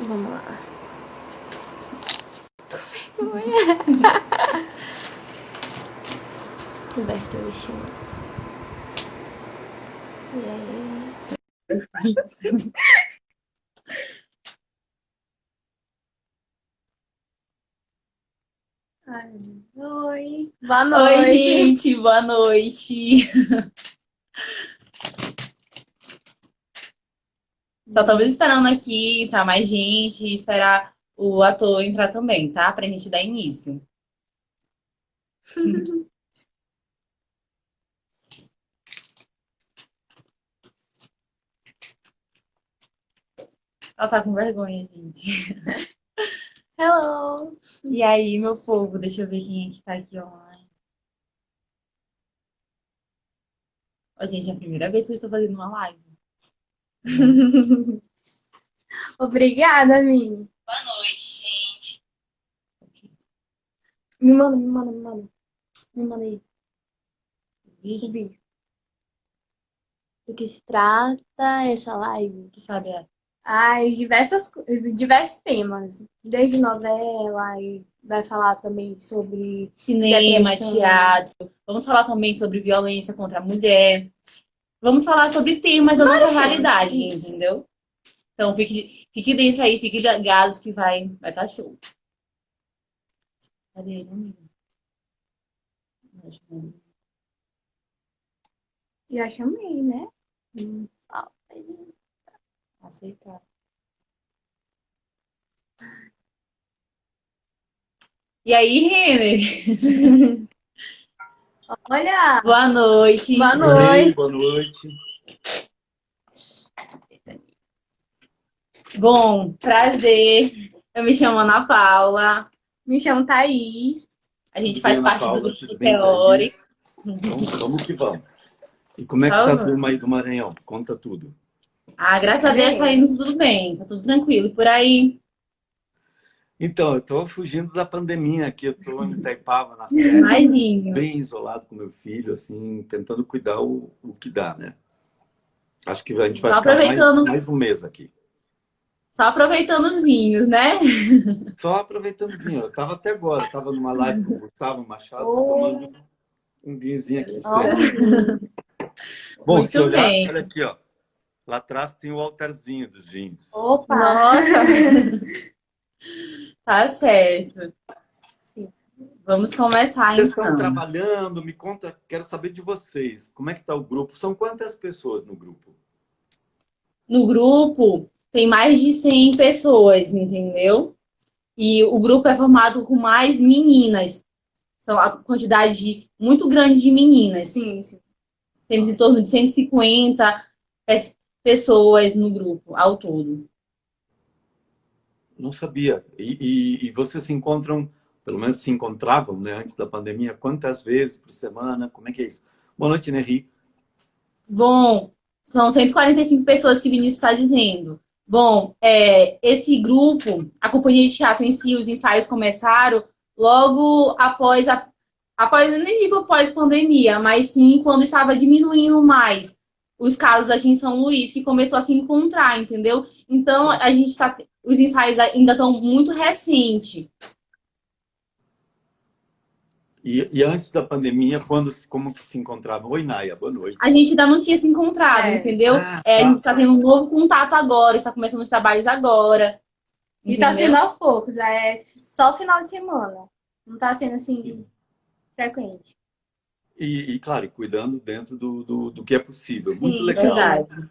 Vamos lá. Tô vergonha. Roberto me chama. E aí? Ai, oi. Boa noite. Oi, gente, boa noite. Só estamos esperando aqui entrar mais gente e esperar o ator entrar também, tá? Pra gente dar início. Ela tá com vergonha, gente. Hello. E aí, meu povo, deixa eu ver quem é que tá aqui online. Ó, gente, é a primeira vez que eu estou fazendo uma live. Obrigada, Mini. Boa noite, gente. Me manda, me manda, me manda. Me manda aí o vídeo. Do que se trata essa live? Tu sabe, Diversos temas. Desde novela, e vai falar também sobre cinema, depressão. teatro. Vamos falar também sobre violência contra a mulher. Vamos falar sobre temas da nossa realidade, entendeu? Então, fique dentro aí, fique ligados que vai estar show. Cadê ele, amigo? Já chamei, né? Falta. Aceitar. E aí, Renner? Olha! Boa noite. Boa Oi, noite! boa noite. Bom, prazer. Eu me chamo Ana Paula. Me chamo Thaís. A gente Tudo bem, faz Ana parte do Paula? Tudo grupo bem, teórico. Thaís? Então, vamos que vamos. E como é que tá a Vamos. turma aí do Maranhão? Conta tudo. Ah, graças a Deus tá indo tudo bem, tá tudo tranquilo. E por aí, Então, eu tô fugindo da pandemia aqui. Eu tô em Itaipava, na Serra, imagino. bem isolado com meu filho, assim, tentando cuidar o que dá, né? Acho que a gente vai Só ficar aproveitando, mais um mês aqui. só aproveitando os vinhos, né? Só aproveitando o vinho. Eu tava até agora, tava numa live com o Gustavo Machado, tomando Oh, um vinhozinho aqui ó, seco. Bom, se Muito olhar, bem. olha aqui, ó. Lá atrás tem o altarzinho dos vinhos. opa! Nossa, tá certo. Vamos começar Vocês estão então. trabalhando? Me conta, quero saber de vocês. Como é que está o grupo? São quantas pessoas no grupo? No grupo tem mais de 100 pessoas, entendeu? E o grupo é formado com mais meninas. São a muito grande de meninas. Sim, sim. Temos em torno de 150 pessoas no grupo ao todo. Não sabia. E vocês se encontram, pelo menos se encontravam, né, antes da pandemia, quantas vezes por semana? Como é que é isso? Boa noite, Neri. Bom, são 145 pessoas que o Vinícius está dizendo. Bom, esse grupo, a companhia de teatro em si, os ensaios começaram logo após, eu nem digo após pandemia, mas sim quando estava diminuindo mais os casos aqui em São Luís, que começou a se encontrar, entendeu? Então, os ensaios ainda estão muito recentes. E antes da pandemia, como que se encontravam? Oi, Naya, boa A noite. gente ainda não tinha se encontrado, É. entendeu? Ah, A gente tá, está tá. tendo um novo contato agora, está começando os trabalhos agora, E tá sendo entendeu? aos poucos, é só final de semana. Não tá sendo assim frequente. Claro, e cuidando dentro do que é possível. Muito Sim, legal. sim. Verdade.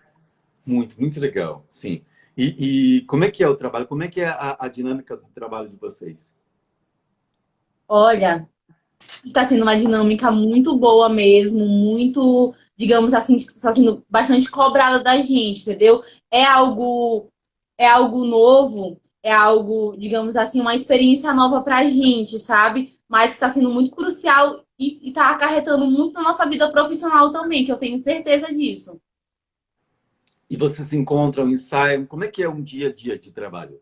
Muito, muito legal, sim. E como é que é o trabalho? Como é que é a dinâmica do trabalho de vocês? Olha, está sendo uma dinâmica muito boa mesmo, muito, digamos assim, está sendo bastante cobrada da gente, entendeu? É algo, é algo novo, é algo, digamos assim, uma experiência nova pra gente, sabe? Mas está sendo muito crucial e está acarretando muito na nossa vida profissional também, que eu tenho certeza disso. E vocês se encontram, ensaiam? Como é que é um dia a dia de trabalho?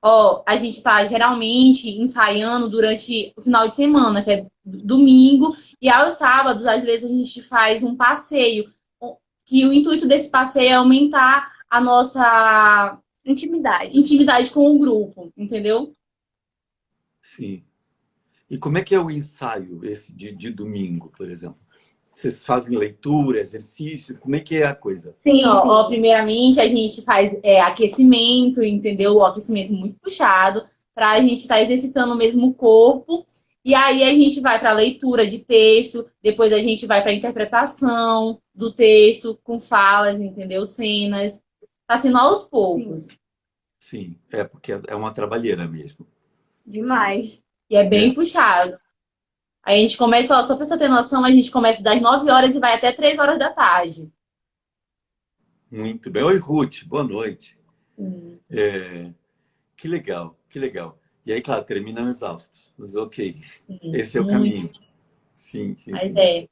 Ó, a gente está geralmente ensaiando durante o final de semana, que é domingo, e aos sábados, às vezes, a gente faz um passeio, que o intuito desse passeio é aumentar a nossa Intimidade. intimidade com o grupo, entendeu? Sim. E como é que é o ensaio esse de domingo, por exemplo? Vocês fazem leitura, exercício? Como é que é a coisa? Sim, ó, primeiramente a gente faz aquecimento, entendeu? O aquecimento muito puxado, para a gente estar exercitando mesmo o corpo. E aí a gente vai para a leitura de texto, depois a gente vai para a interpretação do texto com falas, entendeu? Cenas. Tá sendo aos poucos. Sim, é porque é uma trabalheira mesmo. Demais. E é bem É. puxado. Aí a gente começa, ó, só para você ter noção, a gente começa das 9 horas e vai até 3 horas da tarde. Muito bem. Oi, Ruth, boa noite. Hum. Que legal, que legal. E aí, claro, terminam exaustos. Mas ok, Sim, esse é o muito. caminho. Sim, sim, A sim. ideia.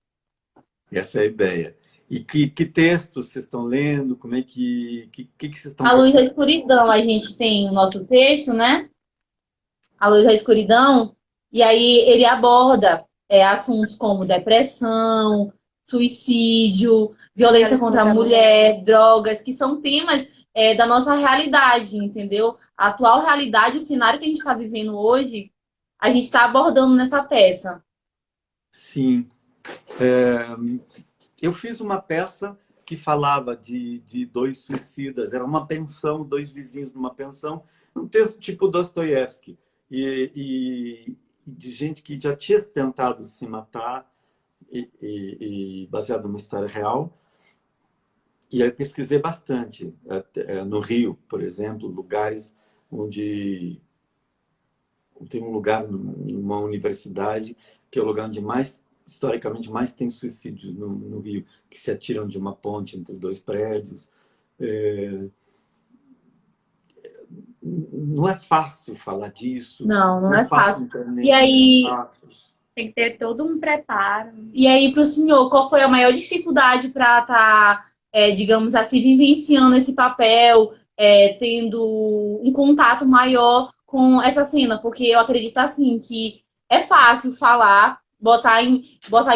Essa é a ideia. E que textos vocês estão lendo? Como é que vocês estão A luz da pesquisando? escuridão, a gente tem o nosso texto, né? A luz da escuridão, e aí ele aborda assuntos como depressão, suicídio, violência contra a mulher, drogas, que são temas da nossa realidade, entendeu? A atual realidade, o cenário que a gente está vivendo hoje, a gente está abordando nessa peça. Sim. Eu fiz uma peça que falava de dois suicidas. Era uma pensão, dois vizinhos numa pensão. Um texto tipo Dostoiévski. E de gente que já tinha tentado se matar, e baseado numa história real. E aí pesquisei bastante. No Rio, por exemplo, lugares onde tem um lugar numa universidade que é o lugar onde mais, historicamente, mais tem suicídios no Rio, que se atiram de uma ponte entre dois prédios. É, não é fácil falar disso, Não, não não é é fácil fácil. entrar E nesses aí, espaços. Tem que ter todo um preparo. e aí para o senhor, qual foi a maior dificuldade para estar, digamos assim, vivenciando esse papel, tendo um contato maior com essa cena? Porque eu acredito assim que é fácil falar, botar em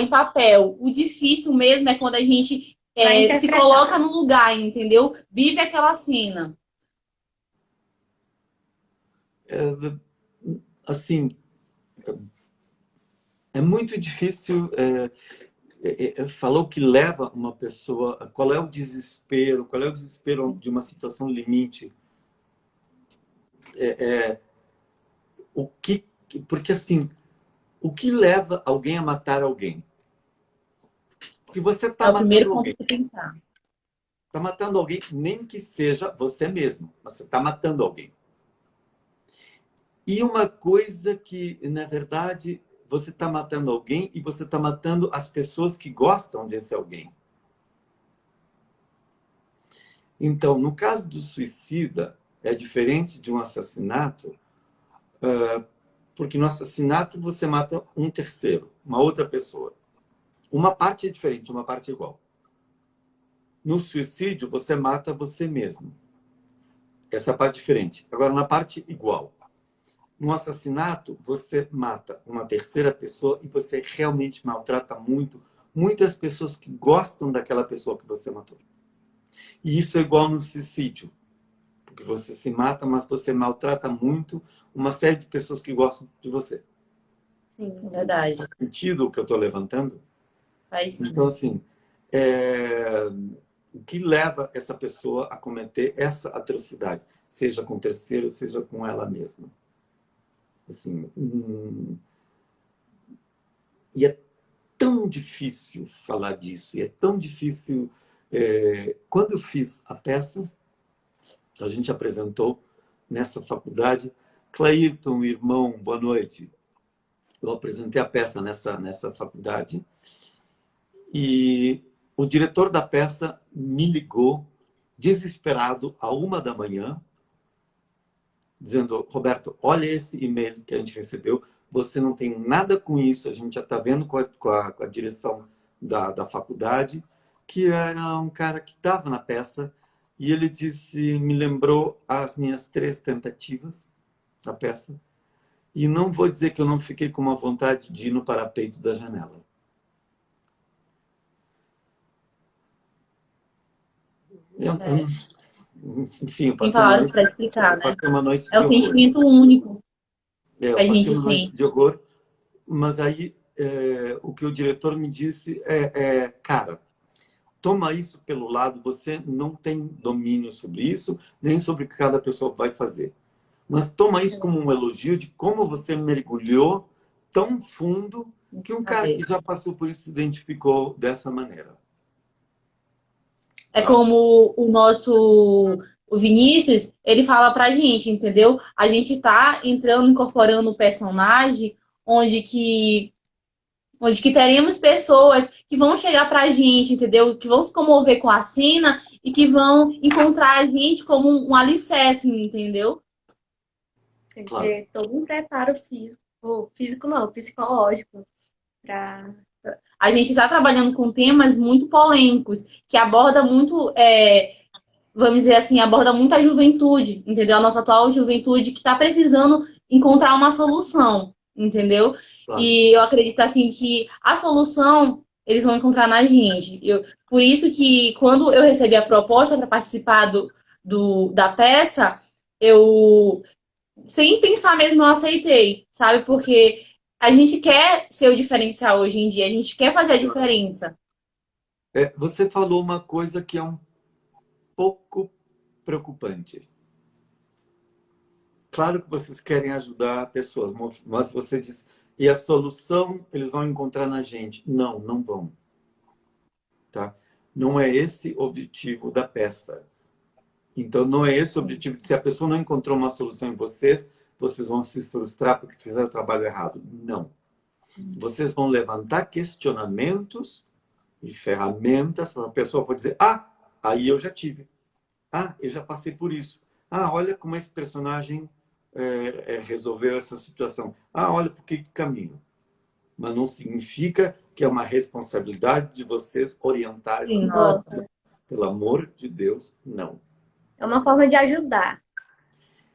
papel. O difícil mesmo é quando a gente Pra se interpretar. coloca no lugar, entendeu? Vive aquela cena. Assim, é muito difícil. Falou que leva uma pessoa. Qual é o desespero? Qual é o desespero de uma situação limite? O que, porque assim, o que leva alguém a matar alguém? Porque você está É o primeiro matando ponto alguém. que pensar. Está matando alguém, nem que seja você mesmo, mas você está matando alguém. E uma coisa que, na verdade, você está matando alguém e você está matando as pessoas que gostam desse alguém. Então, no caso do suicida, é diferente de um assassinato, porque no assassinato você mata um terceiro, uma outra pessoa. Uma parte é diferente, uma parte é igual. No suicídio, você mata você mesmo. Essa parte é diferente. Agora, na parte igual. No assassinato, você mata uma terceira pessoa e você realmente maltrata muitas pessoas que gostam daquela pessoa que você matou. E isso é igual no suicídio. Porque você se mata, mas você maltrata muito uma série de pessoas que gostam de você. Sim, é verdade. Faz sentido o que eu estou levantando? Faz sim. Então, assim, o que leva essa pessoa a cometer essa atrocidade? Seja com o terceiro, seja com ela mesma. Assim, e é tão difícil falar disso, e é tão difícil... quando eu fiz a peça, a gente apresentou nessa faculdade. Clayton, irmão, boa noite. Eu apresentei a peça nessa faculdade e o diretor da peça me ligou, desesperado, à 1 da manhã, dizendo: Roberto, olha esse e-mail que a gente recebeu, você não tem nada com isso, a gente já está vendo com a direção da faculdade, que era um cara que estava na peça, e ele disse, me lembrou as minhas 3 tentativas da peça, e não vou dizer que eu não fiquei com uma vontade de ir no parapeito da janela. Enfim, eu Tem passei uma palavras noite, para explicar, eu né? passei uma noite É de o horror. sentimento único É, que eu a passei gente uma noite sente. de horror, mas aí o que o diretor me disse cara, toma isso pelo lado, você não tem domínio sobre isso, nem sobre o que cada pessoa vai fazer. Mas toma isso como um elogio de como você mergulhou tão fundo que um cara que já passou por isso se identificou dessa maneira. É Tá? como o Vinícius, ele fala pra gente, entendeu? A gente tá entrando, incorporando o personagem onde que teremos pessoas que vão chegar pra gente, entendeu? Que vão se comover com a cena e que vão encontrar a gente como um alicerce, entendeu? Tem que Claro. ter todo um preparo físico, físico não, psicológico, para A gente está trabalhando com temas muito polêmicos, que aborda muito, vamos dizer assim, aborda muito a juventude, entendeu? A nossa atual juventude que está precisando encontrar uma solução, entendeu? Claro. E eu acredito assim que a solução eles vão encontrar na gente. Por isso que quando eu recebi a proposta para participar da peça, eu sem pensar mesmo, eu aceitei, sabe? Porque a gente quer ser o diferencial hoje em dia, a gente quer fazer a diferença. Você falou uma coisa que é um pouco preocupante. Claro que vocês querem ajudar pessoas, mas você diz, e a solução eles vão encontrar na gente. Não, não vão. Tá? Não é esse o objetivo da peça. Então, não é esse o objetivo. Se a pessoa não encontrou uma solução em vocês, vocês vão se frustrar porque fizeram o trabalho errado. Não. Vocês vão levantar questionamentos e ferramentas para a pessoa pode dizer, aí eu já tive. Eu já passei por isso. Olha como esse personagem resolveu essa situação. Olha por que caminho. Mas não significa que é uma responsabilidade de vocês orientar essa pessoa. Pelo amor de Deus, não. é uma forma de ajudar.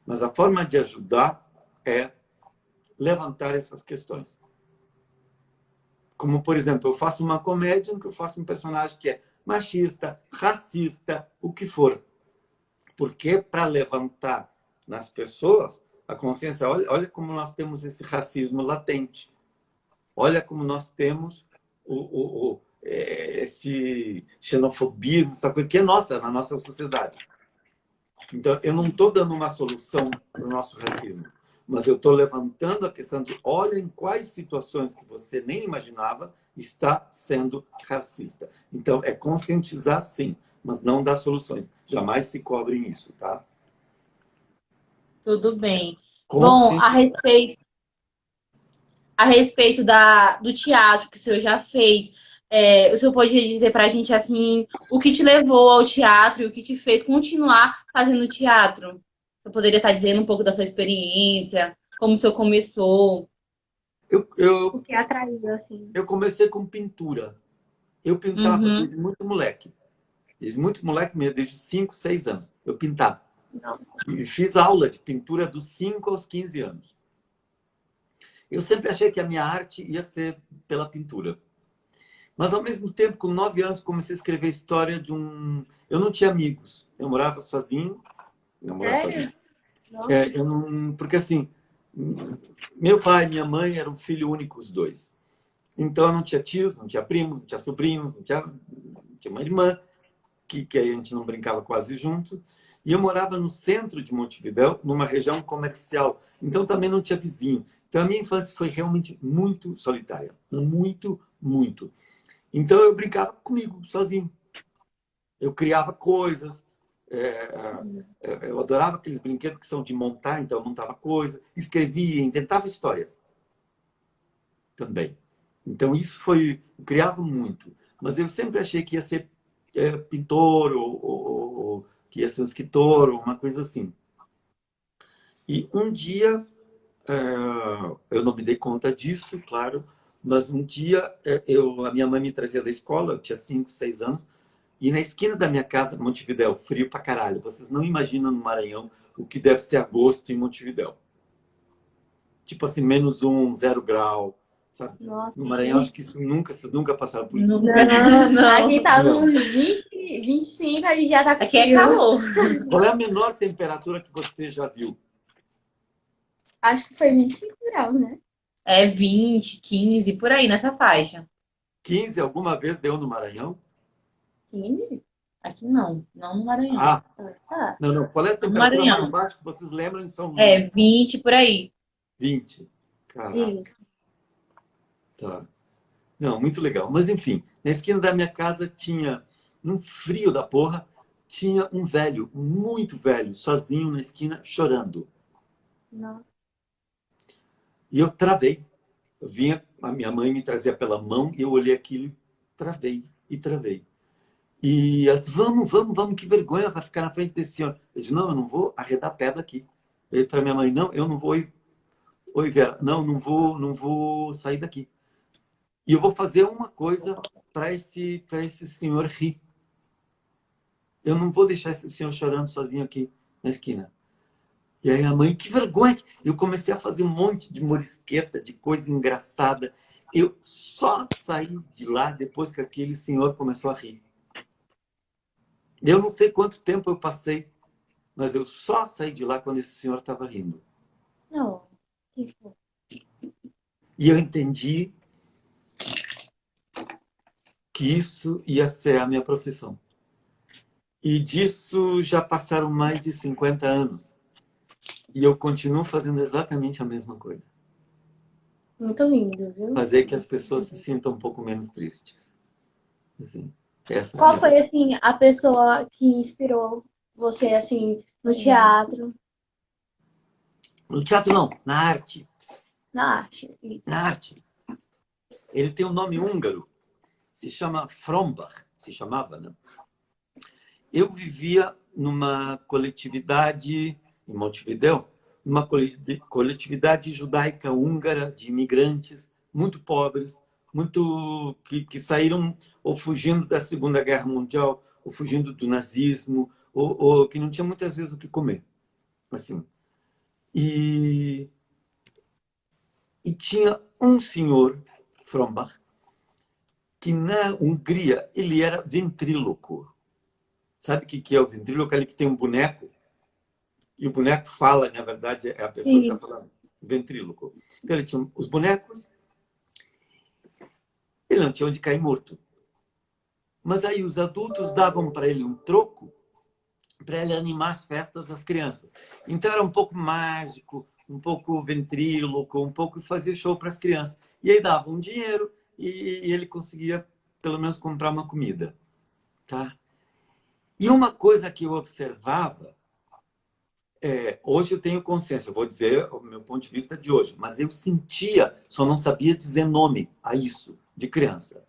Mas a forma de ajudar é levantar essas questões. Como, por exemplo, eu faço uma comédia em que eu faço um personagem que é machista, racista, o que for. Porque para levantar nas pessoas a consciência, olha como nós temos esse racismo latente. Olha como nós temos esse xenofobia, sabe, que é nossa, na nossa sociedade. Então, eu não estou dando uma solução para o nosso racismo, mas eu estou levantando a questão de olha em quais situações que você nem imaginava está sendo racista. Então, é conscientizar sim, mas não dar soluções. Jamais se cobrem isso, tá? Tudo bem. Bom, a respeito do teatro que o senhor já fez, o senhor pode dizer para a gente assim, o que te levou ao teatro e o que te fez continuar fazendo teatro? Você poderia estar dizendo um pouco da sua experiência, como o senhor começou? O que atraiu, assim. Eu comecei com pintura. Eu pintava Uhum. desde muito moleque. Desde muito moleque mesmo, desde 5, 6 anos. Eu pintava. Não. E fiz aula de pintura dos 5 aos 15 anos. Eu sempre achei que a minha arte ia ser pela pintura. Mas, ao mesmo tempo, com 9 anos, comecei a escrever a história de um... Eu não tinha amigos. Eu morava sozinho. Sério? Eu não... Porque, assim, meu pai e minha mãe eram filho único, os dois. Então, eu não tinha tios, não tinha primos, não tinha sobrinho, não tinha uma irmã, que a gente não brincava quase junto. E eu morava no centro de Montevidéu, numa região comercial. Então, também não tinha vizinho. Então, a minha infância foi realmente muito solitária. Muito, muito. Então, eu brincava comigo, sozinho. Eu criava coisas. Eu adorava aqueles brinquedos que são de montar, então eu montava coisas. Escrevia, inventava histórias. Também. Então, isso foi... Eu criava muito. Mas eu sempre achei que ia ser pintor ou que ia ser um escritor ou uma coisa assim. E um dia, eu não me dei conta disso, claro, mas um dia a minha mãe me trazia da escola, eu tinha 5, 6 anos, e na esquina da minha casa, Montevidéu, frio pra caralho. Vocês não imaginam no Maranhão o que deve ser agosto em Montevidéu. Tipo assim, -1, 0 grau, sabe? Nossa, No Maranhão, acho que isso vocês nunca passaram por isso. Não. aqui tá uns 25, a gente já tá com Aqui é frio. calor. Qual é a menor temperatura que você já viu? Acho que foi 25 graus, né? É 20, 15, por aí, nessa faixa. 15 alguma vez deu no Maranhão? 15? Aqui não, não no Maranhão. Ah, Ah, não, não. Qual é a Não no temperatura mais Maranhão. baixa que vocês lembram em São É Luís? 20 por aí. 20. Caraca, isso. tá. Não, muito legal. Mas, enfim, na esquina da minha casa tinha, num frio da porra, tinha um velho, muito velho, sozinho na esquina, chorando. Não. E eu travei. Eu vinha, a minha mãe me trazia pela mão e eu olhei aquilo e travei, e travei. E ela disse, vamos, vamos, vamos, que vergonha, vai ficar na frente desse senhor. Eu disse, não, eu não vou arredar pé daqui. Eu para minha mãe, não, eu não vou ir. Oi, Vera, não, não vou sair daqui. E eu vou fazer uma coisa para esse senhor rir. Eu não vou deixar esse senhor chorando sozinho aqui na esquina. E aí a mãe, que vergonha. Eu comecei a fazer um monte de morisqueta, de coisa engraçada. Eu só saí de lá depois que aquele senhor começou a rir. Eu não sei quanto tempo eu passei, mas eu só saí de lá quando esse senhor estava rindo. Não. Que fofo. E eu entendi que isso ia ser a minha profissão. E disso já passaram mais de 50 anos. E eu continuo fazendo exatamente a mesma coisa. Muito lindo, viu? Fazer que as pessoas se sintam um pouco menos tristes. Assim, essa é a Qual minha foi, assim, a pessoa que inspirou você, assim, no teatro, No teatro não, na arte. na arte? Isso. Na arte. Ele tem um nome húngaro. Se chama Frombach. Se chamava, né? Eu vivia numa coletividade em Montevidéu, uma coletividade judaica húngara de imigrantes muito pobres, muito que saíram ou fugindo da Segunda Guerra Mundial, ou fugindo do nazismo, ou que não tinha muitas vezes o que comer, assim. E tinha um senhor, Frombach, que na Hungria ele era ventríloco. Sabe o que é o ventríloco? Aquele que tem um boneco e o boneco fala, na verdade, é a pessoa que está Sim. falando. Ventríloco. Então, ele tinha os bonecos, ele não tinha onde cair morto. Mas aí os adultos davam para ele um troco para ele animar as festas das crianças. Então, era um pouco mágico, um pouco ventríloco, um pouco fazer show para as crianças. E aí dava um dinheiro e ele conseguia, pelo menos, comprar uma comida. Tá? E uma coisa que eu observava hoje eu tenho consciência, eu vou dizer o meu ponto de vista de hoje, mas eu sentia, só não sabia dizer nome a isso, de criança.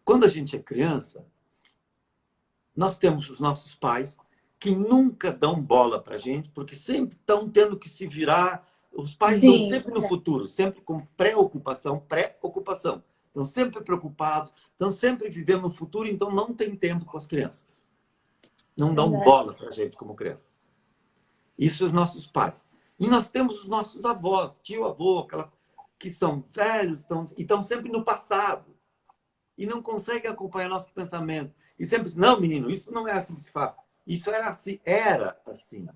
Quando a gente é criança, nós temos os nossos pais que nunca dão bola para a gente, porque sempre estão tendo que se virar. Os pais estão Sim. sempre no futuro, sempre com preocupação. Estão sempre preocupados, estão sempre vivendo no futuro, então não tem tempo com as crianças. Não dão Verdade. bola para a gente como criança. Isso os nossos pais. E nós temos os nossos avós, tio, avô, que são velhos e estão sempre no passado. E não conseguem acompanhar nosso pensamento. E sempre dizem, não, menino, isso não é assim que se faz. Isso era assim.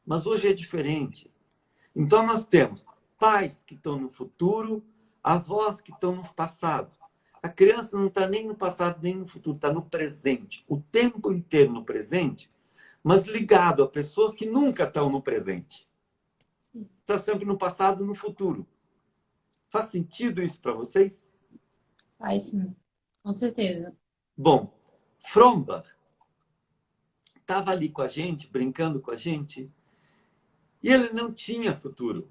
Mas hoje é diferente. Então nós temos pais que estão no futuro, avós que estão no passado. A criança não está nem no passado, nem no futuro, está no presente. O tempo inteiro no presente, mas ligado a pessoas que nunca estão no presente. Está sempre no passado e no futuro. Faz sentido isso para vocês? Faz sim, com certeza. Bom, Frombach estava ali com a gente, brincando com a gente, e ele não tinha futuro.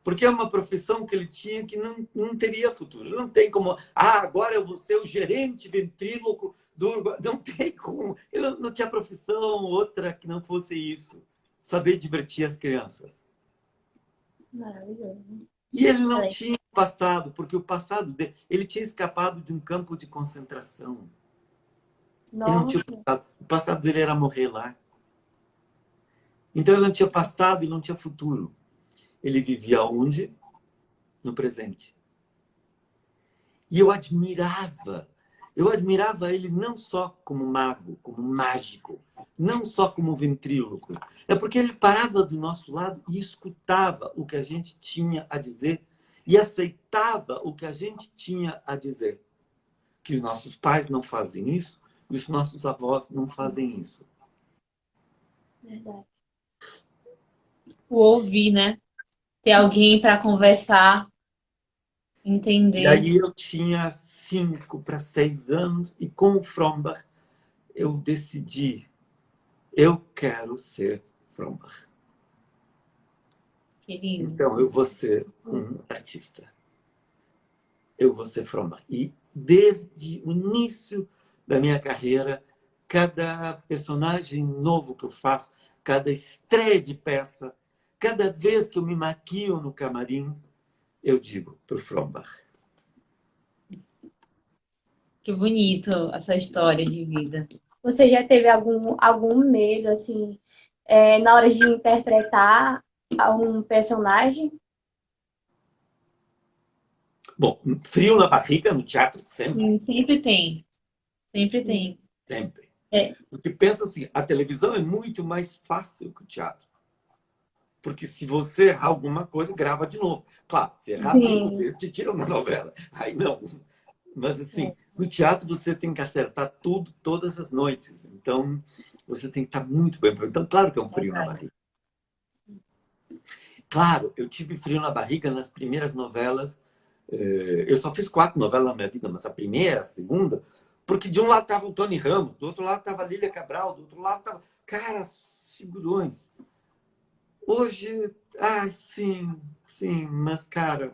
Porque é uma profissão que ele tinha que não teria futuro. Não tem como, agora eu vou ser o gerente ventríloco do Uruguai. Não tem como. Ele não tinha profissão outra que não fosse isso. Saber divertir as crianças. Maravilhoso. E ele não Excelente. tinha passado, porque o passado dele, ele tinha escapado de um campo de concentração. Ele não tinha Nossa. passado. O passado dele era morrer lá. Então ele não tinha passado e não tinha futuro. Ele vivia onde? No presente. E eu admirava Eu admirava ele não só como mago, como mágico, não só como ventríloco. É porque ele parava do nosso lado e escutava o que a gente tinha a dizer e aceitava o que a gente tinha a dizer. Que os nossos pais não fazem isso e os nossos avós não fazem isso. Verdade. O ouvir, né? Ter alguém para conversar, E entender. aí eu tinha 5 para 6 anos e com o Frombach eu decidi, eu quero ser Frombach. Que lindo. Então eu vou ser um artista. Eu vou ser Frombach. E desde o início da minha carreira, cada personagem novo que eu faço, cada estreia de peça, cada vez que eu me maquio no camarim, eu digo para o Frombach. Que bonito essa história de vida. Você já teve algum medo, assim, na hora de interpretar um personagem? Bom, frio na barriga no teatro sempre, Sim, sempre tem. Sempre tem. sempre. É. Porque pensa assim, a televisão é muito mais fácil que o teatro. Porque se você errar alguma coisa, grava de novo. Claro, se errar 5 Sim. vezes, te tiram da novela. Aí não. Mas assim, no teatro você tem que acertar tudo todas as noites. Então, você tem que estar muito bem. Então, claro que é um frio na barriga. Claro, eu tive frio na barriga nas primeiras novelas. Eu só fiz 4 novelas na minha vida, mas a primeira, a segunda, porque de um lado estava o Tony Ramos, do outro lado estava a Lília Cabral, do outro lado estava... Cara, figurões. Hoje, sim, sim, mas, cara,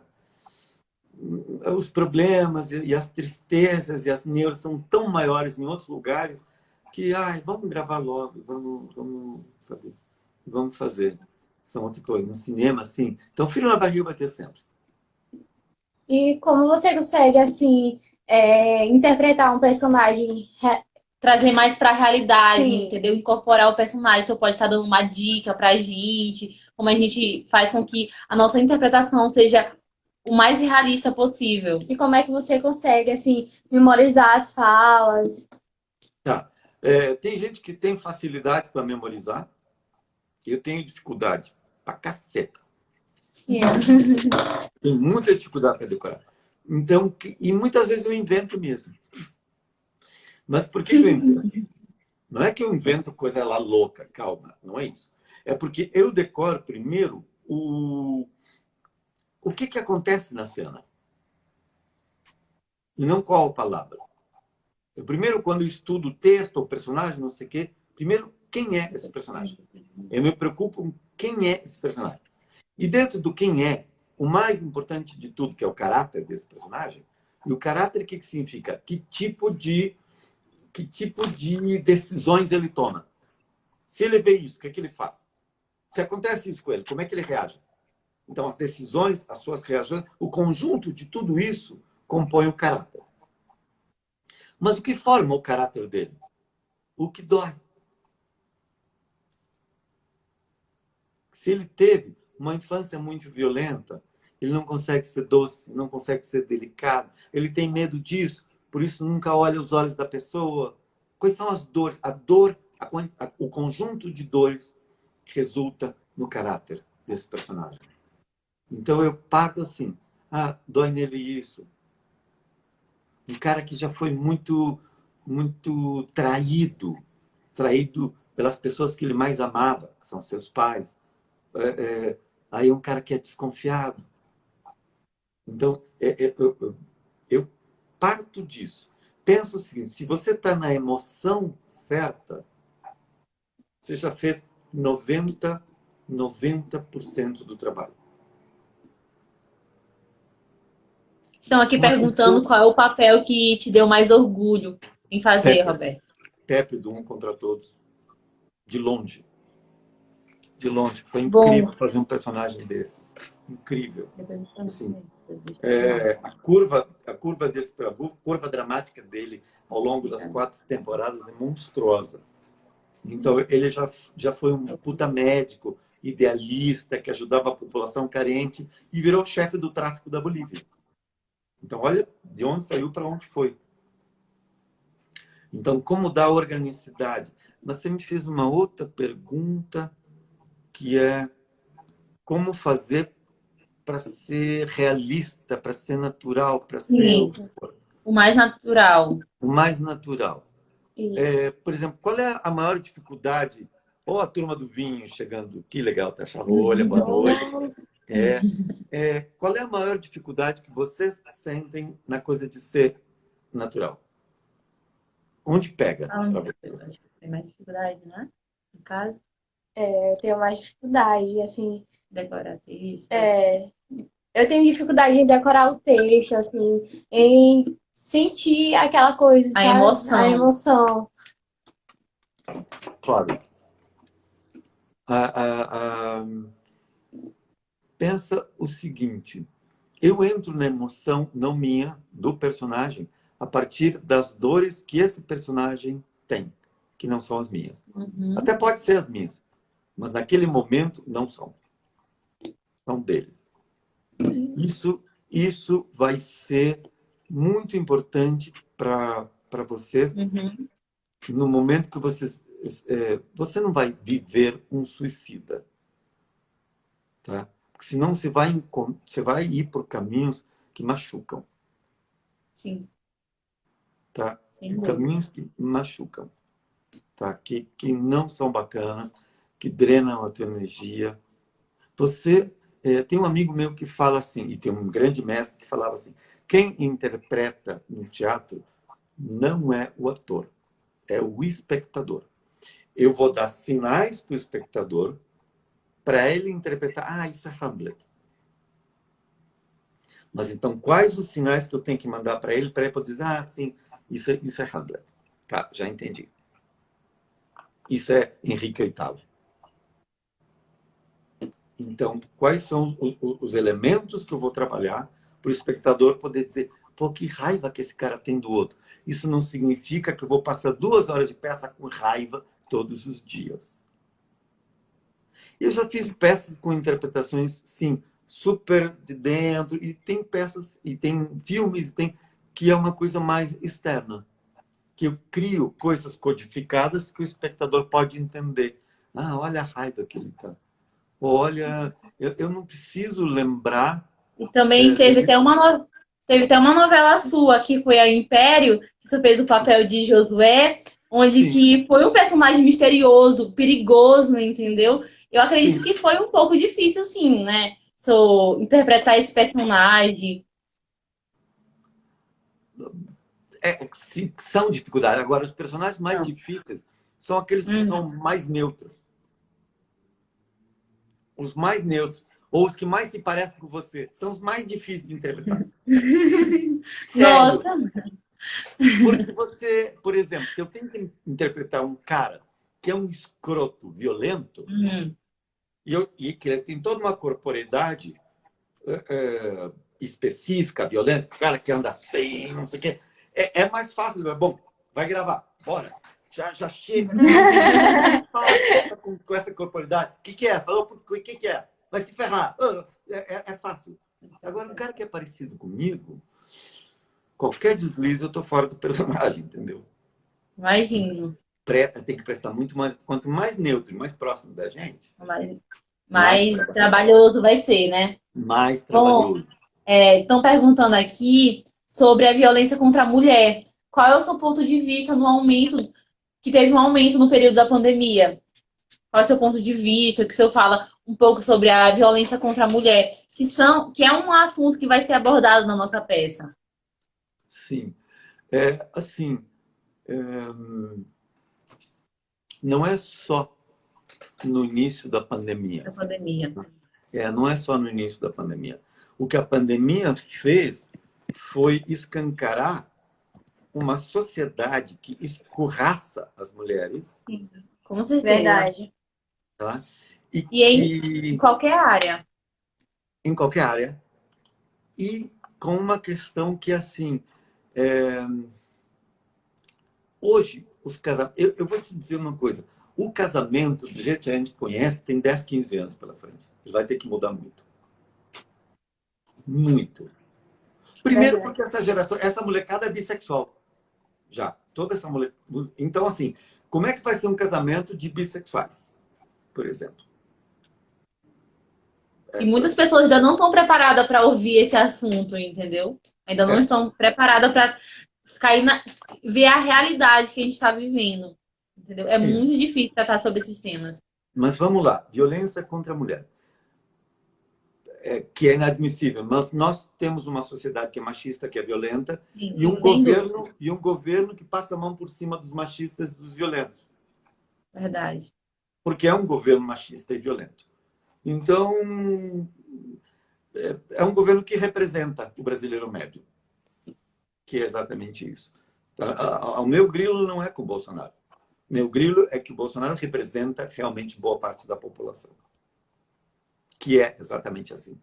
os problemas e as tristezas e as neuras são tão maiores em outros lugares que, vamos gravar logo, vamos, sabe, vamos fazer. São outra coisa. No cinema, sim. Então, frio na barriga vai ter sempre. E como você consegue, assim, interpretar um personagem? Trazer mais para a realidade, Sim. entendeu? Incorporar o personagem. Você pode estar dando uma dica para a gente, como a gente faz com que a nossa interpretação seja o mais realista possível. E como é que você consegue, assim, memorizar as falas? Tá. Tem gente que tem facilidade para memorizar. Eu tenho dificuldade pra caceta. Tenho muita dificuldade para decorar. Então, e muitas vezes eu invento mesmo. Mas por que eu invento? Não é que eu invento coisa lá louca, calma, não é isso. É porque eu decoro primeiro o que acontece na cena. E não qual a palavra. Eu primeiro, quando eu estudo o texto, o personagem, não sei o quê, primeiro, quem é esse personagem? Eu me preocupo com quem é esse personagem. E dentro do quem é, o mais importante de tudo, que é o caráter desse personagem, e o caráter, o que significa? Que tipo de decisões ele toma? Se ele vê isso, o que ele faz? Se acontece isso com ele, como é que ele reage? Então, as decisões, as suas reações, o conjunto de tudo isso compõe o caráter. Mas o que forma o caráter dele? O que dói. Se ele teve uma infância muito violenta, ele não consegue ser doce, não consegue ser delicado, ele tem medo disso, por isso nunca olha os olhos da pessoa. Quais são as dores? A dor, o conjunto de dores resulta no caráter desse personagem. Então eu parto assim, dói nele isso. Um cara que já foi muito traído pelas pessoas que ele mais amava, que são seus pais. Aí é um cara que é desconfiado. Então, eu parto disso. Pensa o seguinte, se você está na emoção certa, você já fez 90% do trabalho. Estão aqui Uma perguntando pessoa... qual é o papel que te deu mais orgulho em fazer, Roberto. Pepe do Um Contra Todos. De longe. De longe. Foi Bom, incrível fazer um personagem desses. Incrível. Assim, a curva dramática dele ao longo das 4 temporadas é monstruosa. Então, ele já foi um puta médico, idealista, que ajudava a população carente e virou chefe do tráfico da Bolívia. Então, olha de onde saiu para onde foi. Então, como dar organicidade? Mas você me fez uma outra pergunta, que é como fazer para ser realista, para ser natural, para ser Sim, o mais natural. o mais natural. Isso. Por exemplo, qual é a maior dificuldade? Ou a turma do vinho chegando, que legal, tá Charolha, boa noite. Qual é a maior dificuldade que vocês sentem na coisa de ser natural? Onde pega para vocês? Tem mais dificuldade, né? No caso, Eu tenho mais dificuldade, assim. decorar textos. Eu tenho dificuldade em decorar o texto, assim, em sentir aquela coisa, A sabe? emoção. A emoção. Claro. Pensa o seguinte, eu entro na emoção, não minha, do personagem, a partir das dores que esse personagem tem, que não são as minhas. Uhum. Até pode ser as minhas, mas naquele momento não são. São deles. Isso vai ser muito importante para vocês Uhum. no momento que vocês... você não vai viver um suicida. Tá? Porque senão você vai ir por caminhos que machucam. Sim. Tá? Sem dúvida. Caminhos que machucam. Tá? Que não são bacanas, que drenam a tua energia. Você... tem um amigo meu que fala assim, e tem um grande mestre que falava assim, quem interpreta no teatro não é o ator, é o espectador. Eu vou dar sinais para o espectador para ele interpretar, isso é Hamlet. Mas então, quais os sinais que eu tenho que mandar para ele poder dizer, sim, isso é Hamlet. Tá, já entendi. Isso é Henrique VIII. Então, quais são os elementos que eu vou trabalhar para o espectador poder dizer, pô, que raiva que esse cara tem do outro. Isso não significa que eu vou passar 2 horas de peça com raiva todos os dias. Eu já fiz peças com interpretações, sim, super de dentro, e tem peças, e tem filmes, que é uma coisa mais externa. Que eu crio coisas codificadas que o espectador pode entender. Olha a raiva que ele está. Olha, eu não preciso lembrar. E também teve até uma novela sua, que foi a Império, que você fez o papel de Josué, onde Sim. que foi um personagem misterioso, perigoso, entendeu? Eu acredito Sim. que foi um pouco difícil, sim, né? Interpretar esse personagem. São dificuldades. Agora, os personagens mais difíceis são aqueles que são mais neutros. Os mais neutros. Ou os que mais se parecem com você. São os mais difíceis de interpretar. Nossa! Porque você, por exemplo, se eu tenho que interpretar um cara que é um escroto violento, e que ele tem toda uma corporeidade específica, violenta, o cara que anda assim, não sei o quê, é mais fácil. Bom, vai gravar, bora. Já chega. Não fácil com essa corporeidade. O que é? Falou, o que é? Vai se ferrar. É fácil. Agora, um cara que é parecido comigo, qualquer deslize eu tô fora do personagem, entendeu? Imagino. Tem que prestar muito mais. Quanto mais neutro e mais próximo da gente, mais trabalhoso vai ser, né? Mais trabalhoso. Estão perguntando aqui sobre a violência contra a mulher. Qual é o seu ponto de vista no aumento, que teve um aumento no período da pandemia? Qual é o seu ponto de vista? Que o senhor fala um pouco sobre a violência contra a mulher, que é um assunto que vai ser abordado na nossa peça. Sim. Não é só no início da pandemia. Não é só no início da pandemia. O que a pandemia fez foi escancarar uma sociedade que escorraça as mulheres. Sim, com certeza. Verdade. Tá? Em qualquer área. Em qualquer área. E com uma questão que, assim, hoje, os casamentos... Eu vou te dizer uma coisa. O casamento, do jeito que a gente conhece, tem 10, 15 anos pela frente. Ele vai ter que mudar muito. Muito. Primeiro porque essa molecada é bissexual. já. Toda essa mulher... Então, assim, como é que vai ser um casamento de bissexuais, por exemplo? E muitas pessoas ainda não estão preparadas para ouvir esse assunto, entendeu? Ainda não É. estão preparadas para ver a realidade que a gente está vivendo, entendeu? É É. muito difícil tratar sobre esses temas. Mas vamos lá, violência contra a mulher, que é inadmissível. Nós temos uma sociedade que é machista, que é violenta, Sim, e sem dúvida. um governo que passa a mão por cima dos machistas e dos violentos, Verdade. porque é um governo machista e violento. Então, é um governo que representa o brasileiro médio, que é exatamente isso. O meu grilo não é com o Bolsonaro. Meu grilo é que o Bolsonaro representa realmente boa parte da população. Que é exatamente assim.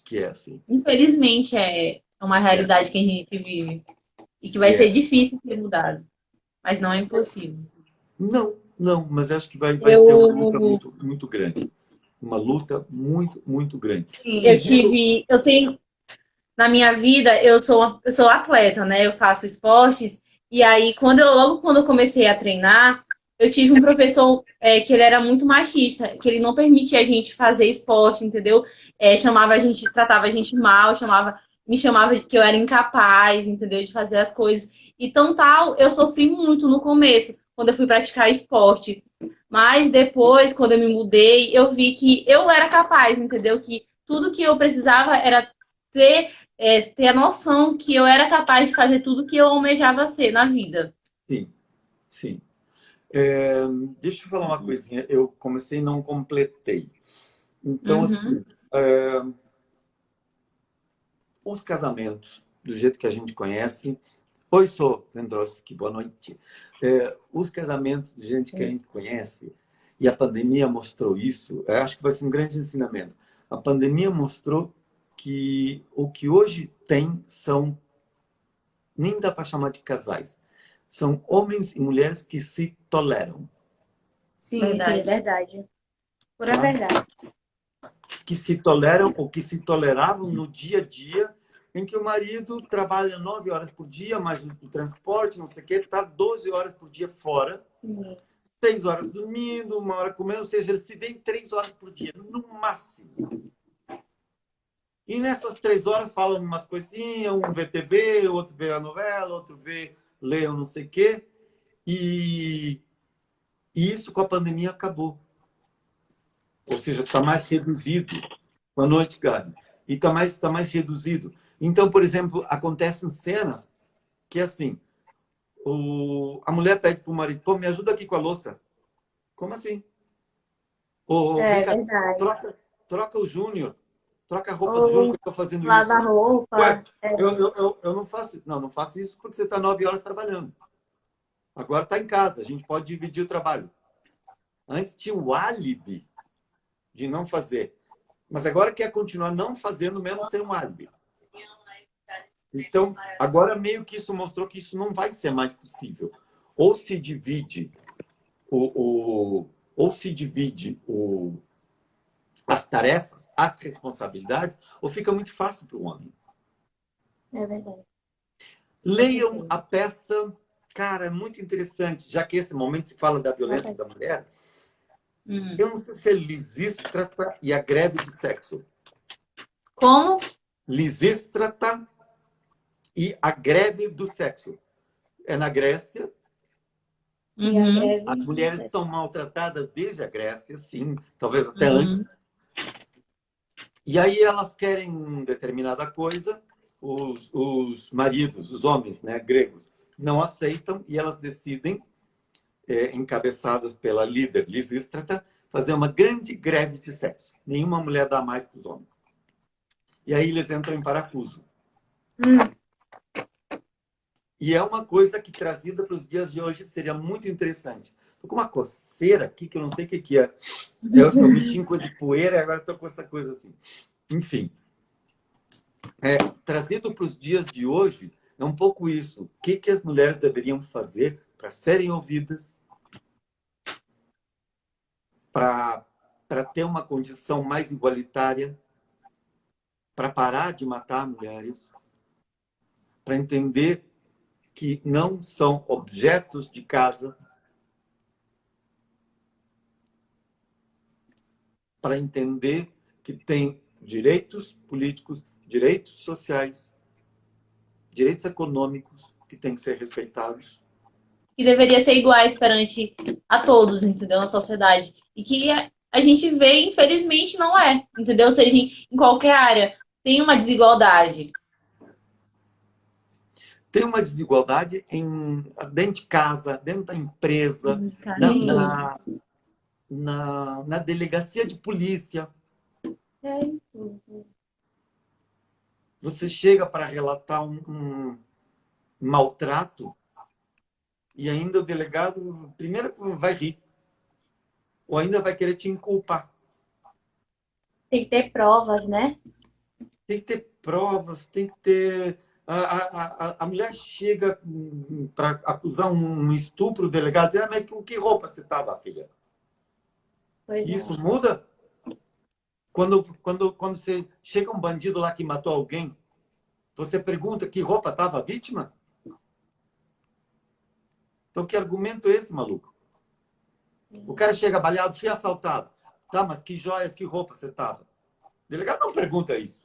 Que é assim. Infelizmente, é uma É, realidade que a gente vive e que vai que ser é. difícil ser mudado, mas não é impossível. Não, não, mas acho que vai ter uma luta Eu, muito, muito grande. Uma luta muito, muito grande. sim, Sugiro. eu tenho na minha vida, eu sou atleta, né? Eu faço esportes. E aí, logo quando eu comecei a treinar, eu tive um professor que ele era muito machista, que ele não permitia a gente fazer esporte, entendeu? Chamava a gente, tratava a gente mal, me chamava de que eu era incapaz, entendeu? De fazer as coisas. Então, tal, eu sofri muito no começo, quando eu fui praticar esporte. Mas depois, quando eu me mudei, eu vi que eu era capaz, entendeu? Que tudo que eu precisava era ter a noção que eu era capaz de fazer tudo que eu almejava ser na vida. Sim, sim. É, deixa eu falar uma coisinha. Eu comecei e não completei. Então, Uhum. assim, os casamentos, do jeito que a gente conhece. Oi, sou Vendroski, boa noite. Os casamentos de gente que a gente conhece, e a pandemia mostrou isso, eu acho que vai ser um grande ensinamento. A pandemia mostrou que o que hoje tem são, nem dá para chamar de casais, são homens e mulheres que se toleram. Sim, sim, é Verdade. verdade. Pura Tá? verdade. Que se toleram ou que se toleravam no dia a dia, em que o marido trabalha 9 horas por dia, mais o transporte, não sei o quê, está 12 horas por dia fora, Sim. 6 horas dormindo, 1 hora comendo, ou seja, ele se vê 3 horas por dia, no máximo. E nessas 3 horas falam umas coisinhas, um vê TV, outro vê a novela, outro lê não sei o quê, e isso com a pandemia acabou. Ou seja, está mais reduzido. Boa noite, Gabi. E tá mais reduzido. Então, por exemplo, acontecem cenas que, assim, a mulher pede para o marido, pô, me ajuda aqui com a louça. Como assim? Vem É cá, verdade. troca o Júnior, troca a roupa do Júnior que Ou eu estou fazendo isso. lavar Ué, roupa. eu não faço isso. Não, não faço isso porque você está 9 horas trabalhando. Agora está em casa, a gente pode dividir o trabalho. Antes tinha o álibi de não fazer. Mas agora quer continuar não fazendo, mesmo sem um álibi. Então, agora meio que isso mostrou que isso não vai ser mais possível. Ou se divide ou se divide as tarefas, as responsabilidades, ou fica muito fácil para o homem. É verdade. Leiam a peça, cara, é muito interessante, já que esse momento se fala da violência da mulher. Eu não sei se é Lisístrata e a greve do sexo. Como? Lisístrata e a greve do sexo. É na Grécia. E a Uhum. greve. As mulheres são maltratadas desde a Grécia, sim, talvez até antes. E aí elas querem determinada coisa, os maridos, os homens, né, gregos, não aceitam e elas decidem, encabeçadas pela líder Lisístrata, fazer uma grande greve de sexo. Nenhuma mulher dá mais para os homens. E aí eles entram em parafuso. E é uma coisa que, trazida para os dias de hoje, seria muito interessante. Estou com uma coceira aqui que eu não sei o que é. Eu mexi em coisa de poeira e agora estou com essa coisa assim. Enfim, trazido para os dias de hoje, é um pouco isso. O que as mulheres deveriam fazer para serem ouvidas, para ter uma condição mais igualitária, para parar de matar mulheres, para entender que não são objetos de casa para entender que tem direitos políticos, direitos sociais, direitos econômicos que têm que ser respeitados. Que deveria ser iguais perante a todos, entendeu? Na sociedade. E que a gente vê, infelizmente, não é, entendeu? Seja em qualquer área, tem uma desigualdade. Tem uma desigualdade dentro de casa, dentro da empresa, Sim. na delegacia de polícia. Você chega para relatar um maltrato e ainda o delegado, primeiro, vai rir. Ou ainda vai querer te inculpar. Tem que ter provas, né? Tem que ter provas, tem que ter... A mulher chega para acusar um estupro, o delegado diz, mas com que roupa você estava, filha? Pois é. Isso muda? Quando você chega um bandido lá que matou alguém, você pergunta que roupa estava a vítima? Então, que argumento é esse, maluco? O cara chega baleado, fui assaltado. Tá, mas que joias, que roupa você estava? O delegado não pergunta isso.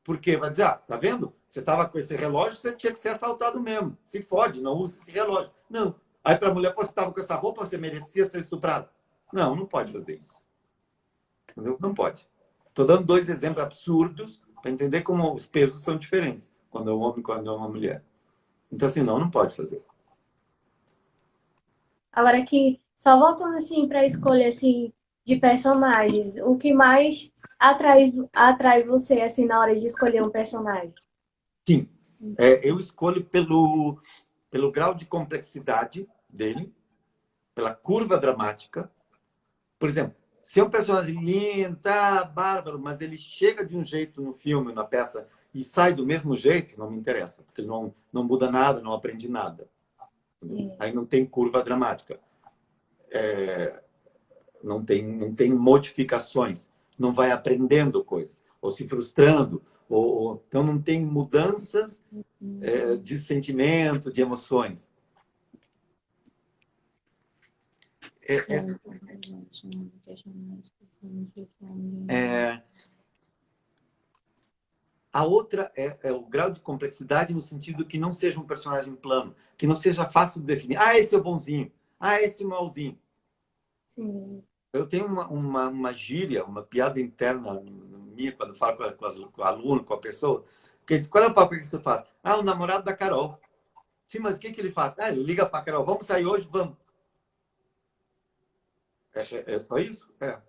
Porque vai dizer, tá vendo? Você estava com esse relógio, você tinha que ser assaltado mesmo. Se fode, não use esse relógio. Não. Aí para a mulher, você estava com essa roupa, você merecia ser estuprado. Não, não pode fazer isso. Entendeu? Não pode. Estou dando 2 exemplos absurdos para entender como os pesos são diferentes. Quando é um homem e quando é uma mulher. Então, assim, não pode fazer. Agora que, só voltando assim para a escolha assim, de personagens, o que mais atrai você assim, na hora de escolher um personagem? Sim. Eu escolho pelo grau de complexidade dele, pela curva dramática. Por exemplo, se é um personagem lindo, tá, bárbaro, mas ele chega de um jeito no filme, na peça, e sai do mesmo jeito, não me interessa, porque ele não muda nada, não aprende nada. Aí não tem curva dramática. Não tem modificações. Não vai aprendendo coisas, ou se frustrando. Então não tem mudanças de sentimento, de emoções. A outra é o grau de complexidade no sentido que não seja um personagem plano, que não seja fácil de definir. Ah, esse é o bonzinho. Ah, esse é o malzinho. Sim. Eu tenho uma gíria, uma piada interna minha, quando eu falo com o aluno, com a pessoa, que ele diz, qual é o papel que você faz? Ah, o namorado da Carol. Sim, mas o que ele faz? Ah, ele liga para a Carol, vamos sair hoje? Vamos. É só isso? É.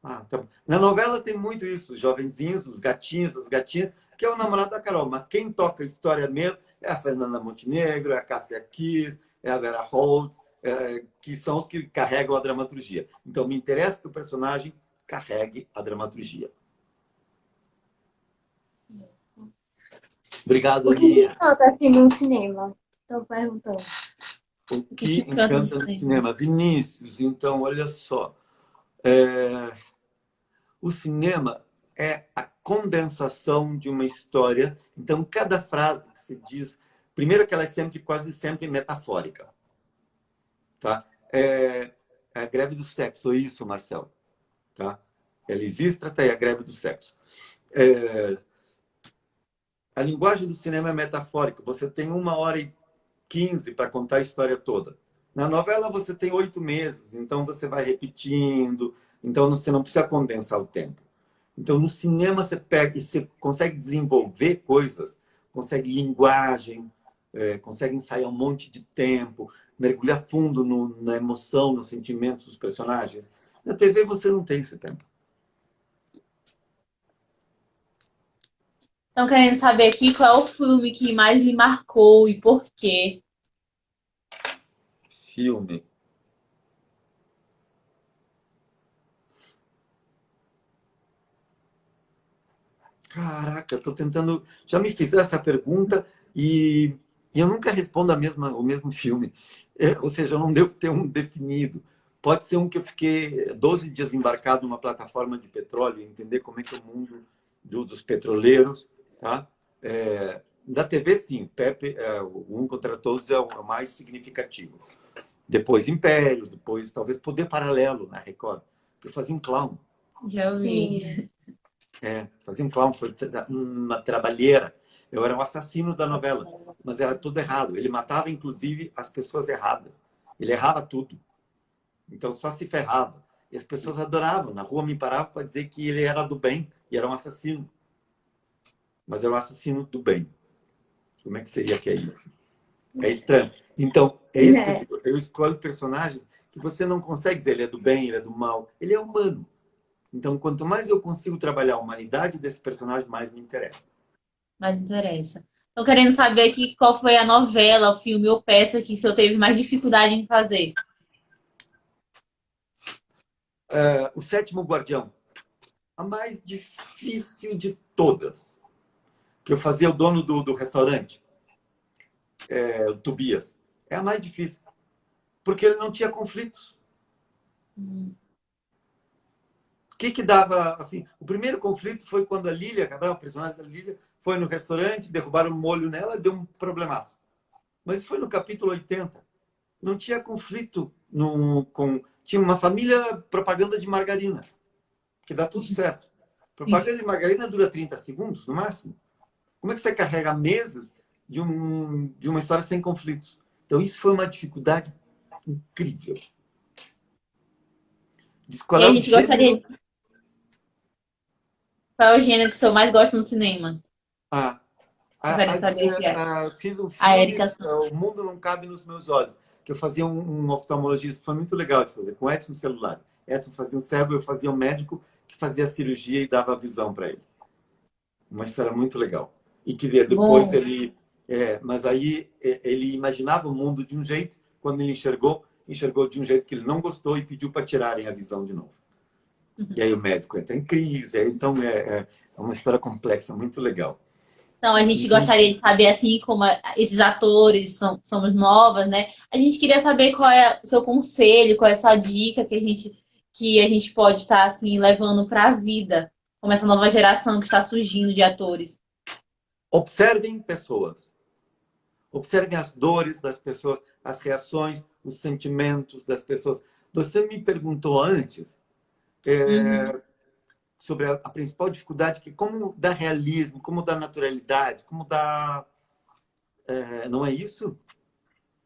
Ah, tá bom. Na novela tem muito isso, os jovenzinhos, os gatinhos, as gatinhas, que é o namorado da Carol. Mas quem toca a história mesmo é a Fernanda Montenegro, é a Cássia Kiss, é a Vera Holtz, que são os que carregam a dramaturgia. Então, me interessa que o personagem carregue a dramaturgia. Obrigado, O que te Aninha. encanta assim no cinema? Estou perguntando. O que encanta no cinema? Vinícius, então, olha só. O cinema é a condensação de uma história. Então, cada frase que se diz... Primeiro que ela é quase sempre metafórica. Tá? É a greve do sexo, é isso, Marcelo. Tá? É Lisístrata e a greve do sexo. A linguagem do cinema é metafórica. Você tem 1h15 para contar a história toda. Na novela, você tem 8 meses, então você vai repetindo. Então, você não precisa condensar o tempo. Então, no cinema, você pega e você consegue desenvolver coisas, consegue linguagem, consegue ensaiar um monte de tempo, mergulhar fundo na emoção, nos sentimentos dos personagens. Na TV, você não tem esse tempo. Estão querendo saber aqui qual é o filme que mais lhe marcou e por quê. Filme. Caraca, eu tô tentando... Já me fizeram essa pergunta e eu nunca respondo o mesmo filme. Ou seja, eu não devo ter um definido. Pode ser um que eu fiquei 12 dias embarcado numa plataforma de petróleo, entender como é que é o mundo dos petroleiros, tá? Da TV, sim. Pepe, o Um Contra Todos é o mais significativo. Depois Império, depois talvez Poder Paralelo na Record, que eu fazia um clown. Já ouvi. Sim. Fazia um clown, foi uma trabalheira. Eu era o assassino da novela, mas era tudo errado. Ele matava, inclusive, as pessoas erradas. Ele errava tudo. Então só se ferrava. E as pessoas adoravam. Na rua me paravam para dizer que ele era do bem e era um assassino. Mas era um assassino do bem. Como é que seria que é isso? É estranho. Então, é isso que eu digo. Eu escolho personagens que você não consegue dizer ele é do bem, ele é do mal. Ele é humano. Então, quanto mais eu consigo trabalhar a humanidade desse personagem, mais me interessa. Mas interessa. Tô querendo saber aqui qual foi a novela, o filme ou peça que o senhor teve mais dificuldade em fazer. O Sétimo Guardião. A mais difícil de todas. Que eu fazia o dono do restaurante. O Tobias. É a mais difícil. Porque ele não tinha conflitos. O que dava, assim... O primeiro conflito foi quando a Lília Cabral, o personagem da Lília, foi no restaurante, derrubaram um molho nela, deu um problemaço. Mas foi no capítulo 80. Não tinha conflito tinha uma família propaganda de margarina, que dá tudo certo. Propaganda de margarina dura 30 segundos, no máximo. Como é que você carrega meses de uma história sem conflitos? Então, isso foi uma dificuldade incrível. Diz qual E é a o gente gostaria gênero... de... Qual é o gênero que o senhor mais gosta no cinema? Quero saber aqui. Fiz um A filme, Érica. O Mundo Não Cabe nos Meus Olhos, que eu fazia um oftalmologista, foi muito legal de fazer, com Edson Celular. Edson fazia um cego, eu fazia um médico que fazia a cirurgia e dava a visão para ele. Uma história muito legal. E que depois Bom. mas aí ele imaginava o mundo de um jeito, quando ele enxergou de um jeito que ele não gostou e pediu para tirarem a visão de novo. E aí o médico entra em crise. Então é uma história complexa, muito legal. Então, a gente gostaria de saber, assim, como esses atores somos novas, né? A gente queria saber qual é o seu conselho, qual é a sua dica que a gente pode estar, assim, levando para a vida, como essa nova geração que está surgindo de atores. Observem pessoas. Observem as dores das pessoas, as reações, os sentimentos das pessoas. Você me perguntou antes sobre a principal dificuldade, que como dar realismo, como dar naturalidade, como dar... não é isso?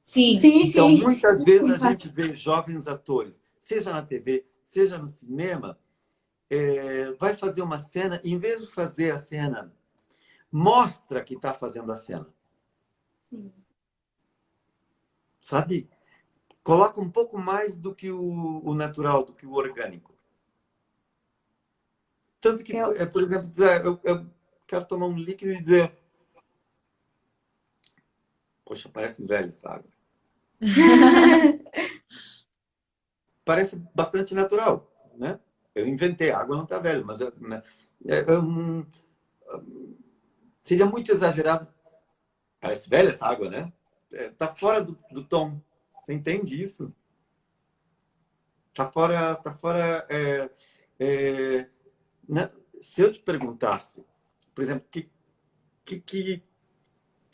Sim. Então, muitas vezes a gente vê jovens atores, seja na TV, seja no cinema, vai fazer uma cena, e em vez de fazer a cena, mostra que está fazendo a cena. Sim. Sabe? Coloca um pouco mais do que o natural, do que o orgânico. Tanto que, por exemplo, dizer, eu quero tomar um líquido e dizer: poxa, parece velho, sabe? Parece bastante natural, né? Eu inventei, a água não está velha, mas seria muito exagerado. Parece velha essa água, né? Está fora do tom. Você entende isso? Está fora... né? Se eu te perguntasse, por exemplo,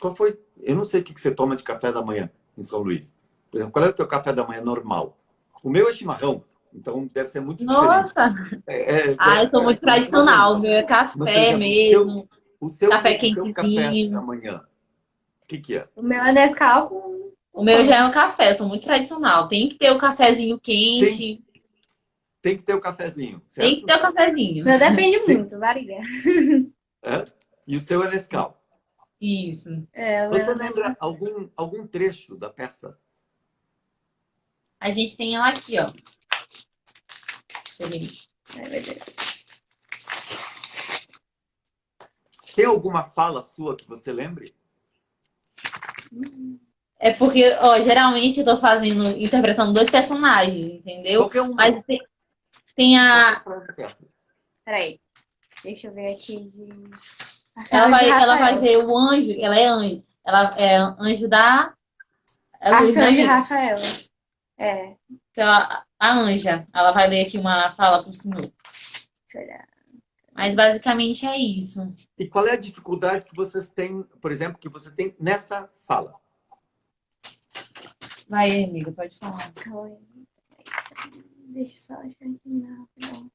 qual foi... Eu não sei o que você toma de café da manhã em São Luís. Por exemplo, qual é o teu café da manhã normal? O meu é chimarrão, então deve ser muito diferente. Nossa! Eu sou muito tradicional. O meu é Mas, por café exemplo, mesmo, o café seu café da quentezinho. manhã, o que é? O meu é Nescau com... O meu já é um café, eu sou muito tradicional. Tem que ter o cafezinho quente. Tem que ter o cafezinho, Tem que certo? ter o cafezinho. Meu depende muito, varia. E o seu é Nescau. Isso. O Você meu é lembra Nescau. algum trecho da peça? A gente tem ela aqui, ó. Ai, meu Deus. Tem alguma fala sua que você lembre? É porque, ó, geralmente eu tô interpretando dois personagens, entendeu? Qualquer uma. Mas tem Qualquer frase da peça. Peraí. Deixa eu ver aqui de... Ela vai ver o anjo, ela é anjo. Ela é anjo da... É luz, né, Arcanjo gente? Rafaela. É. Então, a anja, ela vai ler aqui uma fala pro senhor. Deixa eu olhar. Mas basicamente é isso. E qual é a dificuldade que vocês têm, por exemplo, que você tem nessa fala? Vai, amiga, pode falar. Calma aí. Deixa eu só achar aqui na rapidão.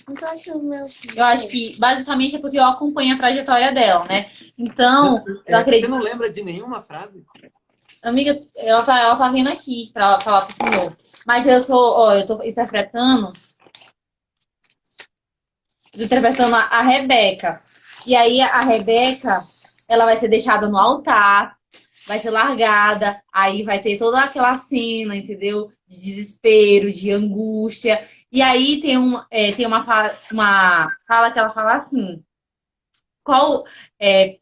Não tô achando meu. Eu acho que basicamente é porque eu acompanho a trajetória dela, né? Mas, Então, eu você acredito. não lembra de nenhuma frase? Amiga, ela tá vindo aqui pra falar pro senhor. Mas eu tô interpretando a Rebeca. E aí a Rebeca, ela vai ser deixada no altar, vai ser largada, aí vai ter toda aquela cena, entendeu? De desespero, de angústia. E aí tem uma fala que ela fala assim: qual é,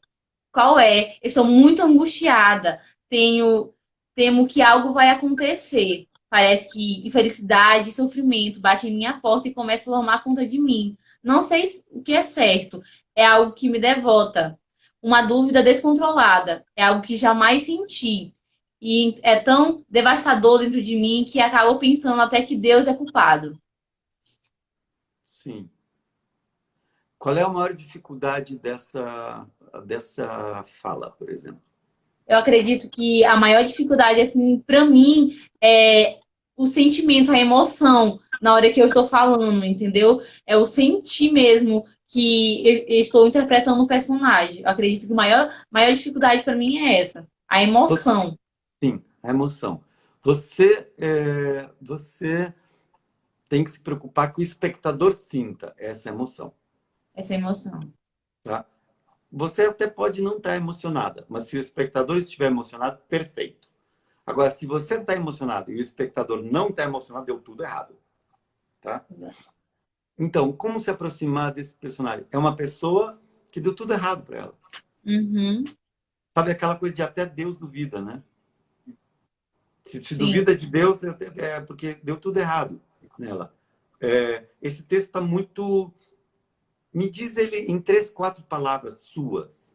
qual é? Eu estou muito angustiada, temo que algo vai acontecer. Parece que infelicidade e sofrimento batem em minha porta e começam a tomar conta de mim. Não sei o que é certo, é algo que me devota. Uma dúvida descontrolada, é algo que jamais senti. E é tão devastador dentro de mim que acabo pensando até que Deus é culpado. Sim. Qual é a maior dificuldade dessa fala, por exemplo? Eu acredito que a maior dificuldade, assim, para mim, é o sentimento, a emoção na hora que eu estou falando, entendeu? É o sentir mesmo que eu estou interpretando o personagem. Eu acredito que a maior dificuldade para mim é essa, a Você, emoção, sim, a emoção. Você tem que se preocupar que o espectador sinta essa emoção, essa emoção. tá? Você até pode não estar emocionada, mas se o espectador estiver emocionado, perfeito. Agora, se você está emocionado e o espectador não está emocionado, deu tudo errado, tá? Então, como se aproximar desse personagem? É uma pessoa que deu tudo errado para ela. Uhum, Sabe aquela coisa de até Deus duvida, né? Se sim. duvida de Deus, é porque deu tudo errado nela. Esse texto está muito... Me diz ele em 3, 4 palavras suas.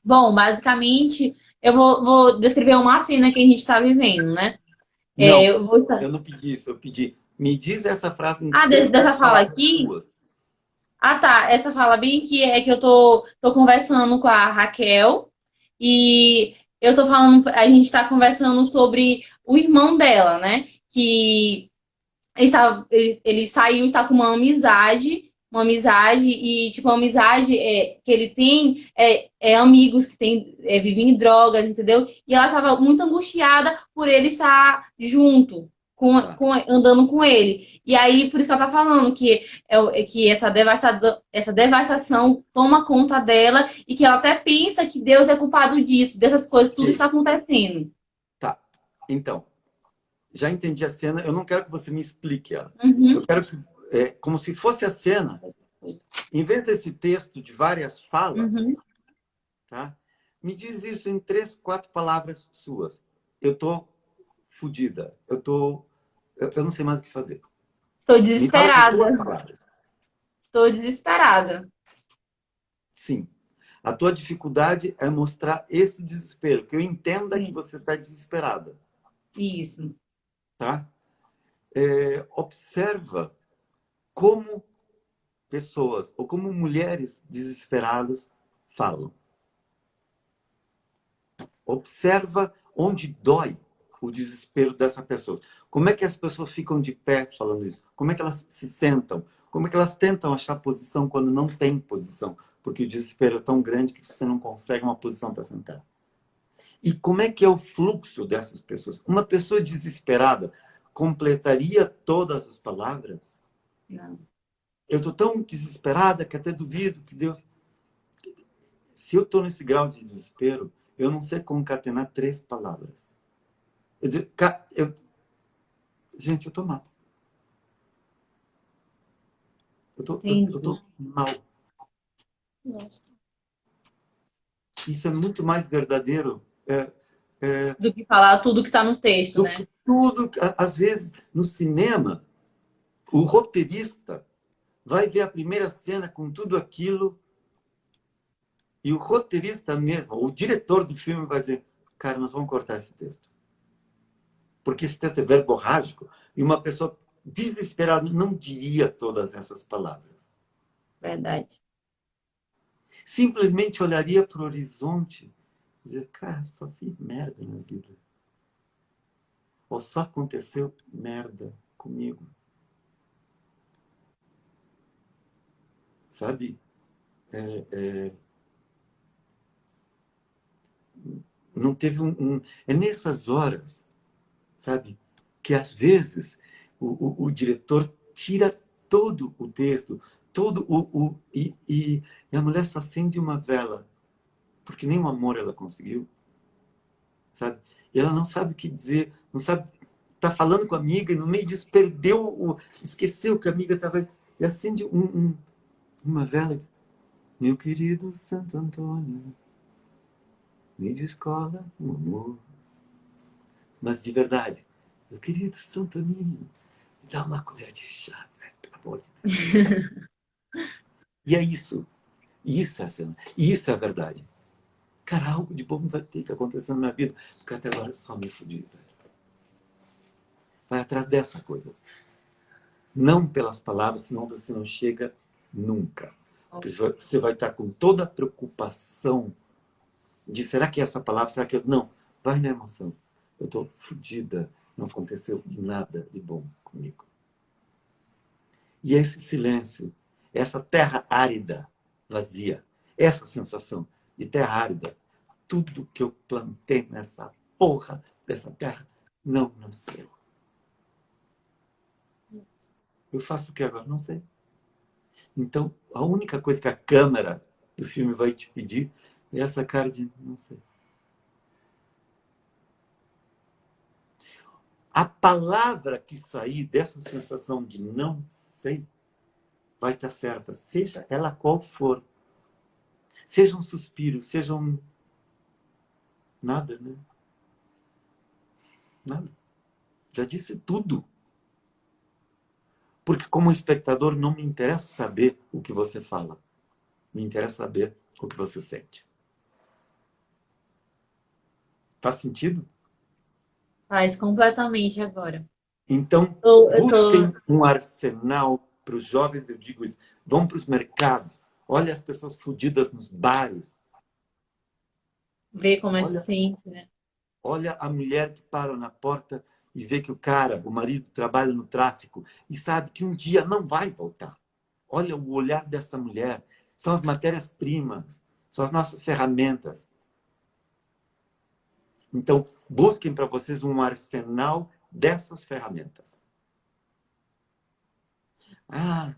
Bom, basicamente, eu vou descrever uma cena que a gente está vivendo, né? Não, Eu vou... eu não pedi isso. Eu pedi, me diz essa frase em Ah, 3, dessa 4 fala palavras aqui? suas. Ah, tá. Essa fala bem que é que eu tô conversando com a Raquel e eu tô falando, a gente tá conversando sobre o irmão dela, né? Que ele saiu, está com uma amizade e, tipo, uma amizade que ele tem amigos que vivem em drogas, entendeu? E ela estava muito angustiada por ele estar junto, Tá. andando com ele. E aí, por isso que ela tá falando que essa devastação toma conta dela e que ela até pensa que Deus é culpado disso, dessas coisas, tudo Ok. está acontecendo. Tá. Então, já entendi a cena. Eu não quero que você me explique ela. Eu Uhum. quero que, como se fosse a cena, em vez desse texto de várias falas, Uhum. tá? Me diz isso em 3, 4 palavras suas. Eu tô fodida. Eu não sei mais o que fazer. Estou Me fala em 2 desesperada. palavras. Estou desesperada. Sim. A tua dificuldade é mostrar esse desespero, que eu entenda que Sim, você está desesperada, isso. tá? Observa como pessoas ou como mulheres desesperadas falam. Observa onde dói o desespero dessas pessoas. Como é que as pessoas ficam de pé falando isso? Como é que elas se sentam? Como é que elas tentam achar posição quando não tem posição? Porque o desespero é tão grande que você não consegue uma posição para sentar. E como é que é o fluxo dessas pessoas? Uma pessoa desesperada completaria todas as palavras? Não. Eu estou tão desesperada que até duvido que Deus... Se eu estou nesse grau de desespero, eu não sei concatenar 3 palavras. Eu digo, gente, eu estou mal. Eu tô Entendi. mal. Nossa. Isso é muito mais verdadeiro Do que falar tudo que está no texto, do né? que tudo. Às vezes, no cinema, o roteirista vai ver a primeira cena com tudo aquilo e o roteirista mesmo, o diretor do filme vai dizer, cara, nós vamos cortar esse texto. Porque esse texto é verborrágico e uma pessoa desesperado, não diria todas essas palavras. Verdade. Simplesmente olharia para o horizonte e dizer, cara, só fiz merda na vida. Ou só aconteceu merda comigo. Sabe? Não teve É nessas horas, sabe? Que às vezes o diretor tira todo o texto, e a mulher só acende uma vela, porque nem o amor ela conseguiu, sabe? E ela não sabe o que dizer, não sabe, tá falando com a amiga e no meio disso esqueceu que a amiga estava, e acende uma vela e diz, meu querido Santo Antônio, me descola o amor. Mas de verdade, meu querido Santo Antônio, me dá uma colher de chá, velho, pelo amor de Deus. E é isso. Isso é a cena. E isso é a verdade. Cara, algo de bom vai ter que acontecer na minha vida, porque até agora eu só me fudi, velho. Vai atrás dessa coisa. Não pelas palavras, senão você não chega nunca. Porque você vai estar com toda a preocupação de será que é essa palavra, será que eu... Não, vai na emoção. Eu estou fodida, não aconteceu nada de bom comigo. E esse silêncio, essa terra árida, vazia, essa sensação de terra árida, tudo que eu plantei nessa porra dessa terra não nasceu. Eu faço o que agora? Não sei. Então, a única coisa que a câmera do filme vai te pedir é essa cara de não sei. A palavra que sair dessa sensação de não sei vai estar certa, seja ela qual for. Seja um suspiro, seja um... Nada, né? Nada. Já disse tudo. Porque como espectador não me interessa saber o que você fala. Me interessa saber o que você sente. Faz sentido? Faz completamente agora. Então, Eu tô... busquem um arsenal para os jovens, eu digo isso. Vão para os mercados. Olha as pessoas fodidas nos bares. Ver como é Olha, sempre, né? olha a mulher que para na porta e vê que o cara, o marido, trabalha no tráfico e sabe que um dia não vai voltar. Olha o olhar dessa mulher. São as matérias-primas, são as nossas ferramentas. Então, busquem para vocês um arsenal dessas ferramentas. Ah,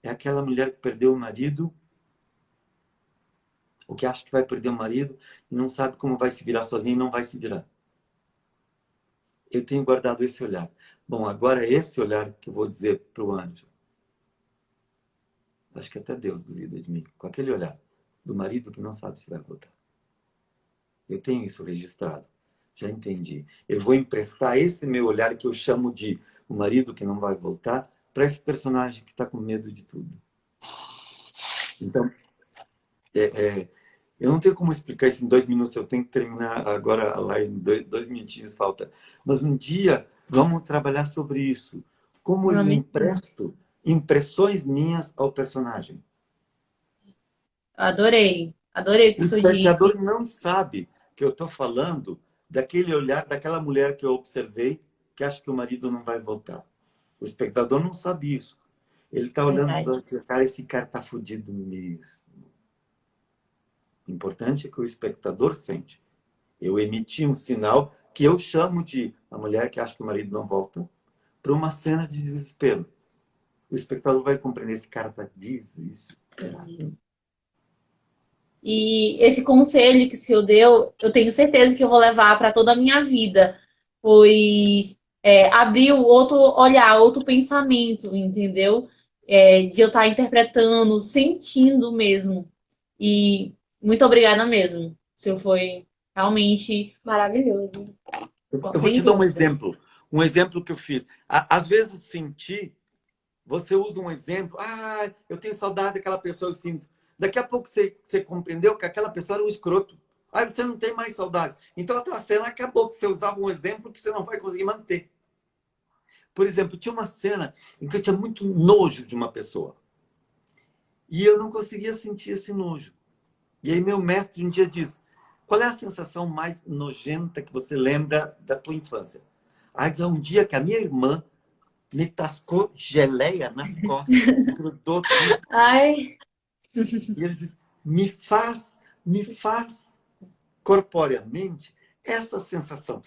é aquela mulher que perdeu o marido, ou que acha que vai perder o marido e não sabe como vai se virar sozinha e não vai se virar. Eu tenho guardado esse olhar. Bom, agora é esse olhar que eu vou dizer para o anjo. Acho que até Deus duvida de mim. Com aquele olhar do marido que não sabe se vai voltar. Eu tenho isso registrado. Já entendi. Eu vou emprestar esse meu olhar que eu chamo de o marido que não vai voltar para esse personagem que está com medo de tudo. Então, eu não tenho como explicar isso em 2 minutos. Eu tenho que terminar agora a live em 2 minutinhos, falta. Mas um dia vamos trabalhar sobre isso. Como eu empresto impressões minhas ao personagem. Adorei. Adorei o que O o senhor disse. espectador não sabe que eu estou falando daquele olhar daquela mulher que eu observei que acha que o marido não vai voltar. O espectador não sabe isso. Ele está olhando e falando, cara, esse cara está fudido mesmo. O importante é que o espectador sente. Eu emiti um sinal que eu chamo de a mulher que acha que o marido não volta para uma cena de desespero. O espectador vai compreender, esse cara está desesperado. E esse conselho que o senhor deu, eu tenho certeza que eu vou levar para toda a minha vida, pois abriu outro olhar, outro pensamento, entendeu? De eu estar interpretando, sentindo mesmo. E muito obrigada mesmo. O senhor foi realmente Maravilhoso. Eu vou sem te dar um dúvida. exemplo. Um exemplo que eu fiz. Às vezes, sentir, você usa um exemplo. Ah, eu tenho saudade daquela pessoa, eu sinto. Daqui a pouco você compreendeu que aquela pessoa era um escroto. Aí você não tem mais saudade. Então a tua cena acabou, porque você usava um exemplo que você não vai conseguir manter. Por exemplo, tinha uma cena em que eu tinha muito nojo de uma pessoa. E eu não conseguia sentir esse nojo. E aí meu mestre um dia diz, qual é a sensação mais nojenta que você lembra da tua infância? Aí diz, um dia que a minha irmã me tascou geleia nas costas, grudou tudo. Ai, E ele diz, me faz corporeamente essa sensação.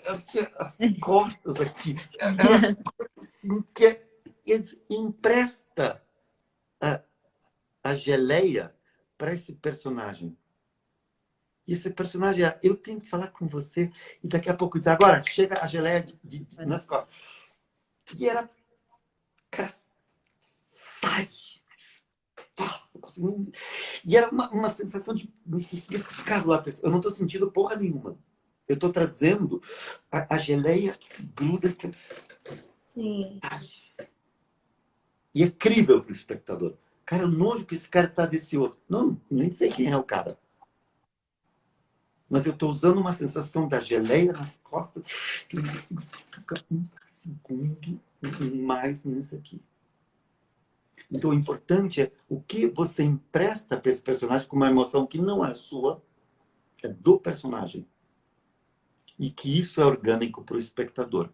Assim, as costas aqui, assim, ele diz, empresta a geleia para esse personagem. E esse personagem, eu tenho que falar com você, e daqui a pouco diz, agora chega a geleia nas costas. E era, cara, sai. E era uma sensação de ficar lá. Eu não estou sentindo porra nenhuma. Eu estou trazendo a geleia gruda. sim. E é crível para o espectador. Cara, o nojo que esse cara tá desse outro. Não, nem sei quem é o cara. Mas eu estou usando uma sensação da geleia nas costas que eu não consigo ficar um segundo mais nisso aqui. Então, o importante é o que você empresta para esse personagem com uma emoção que não é sua, é do personagem. E que isso é orgânico para o espectador.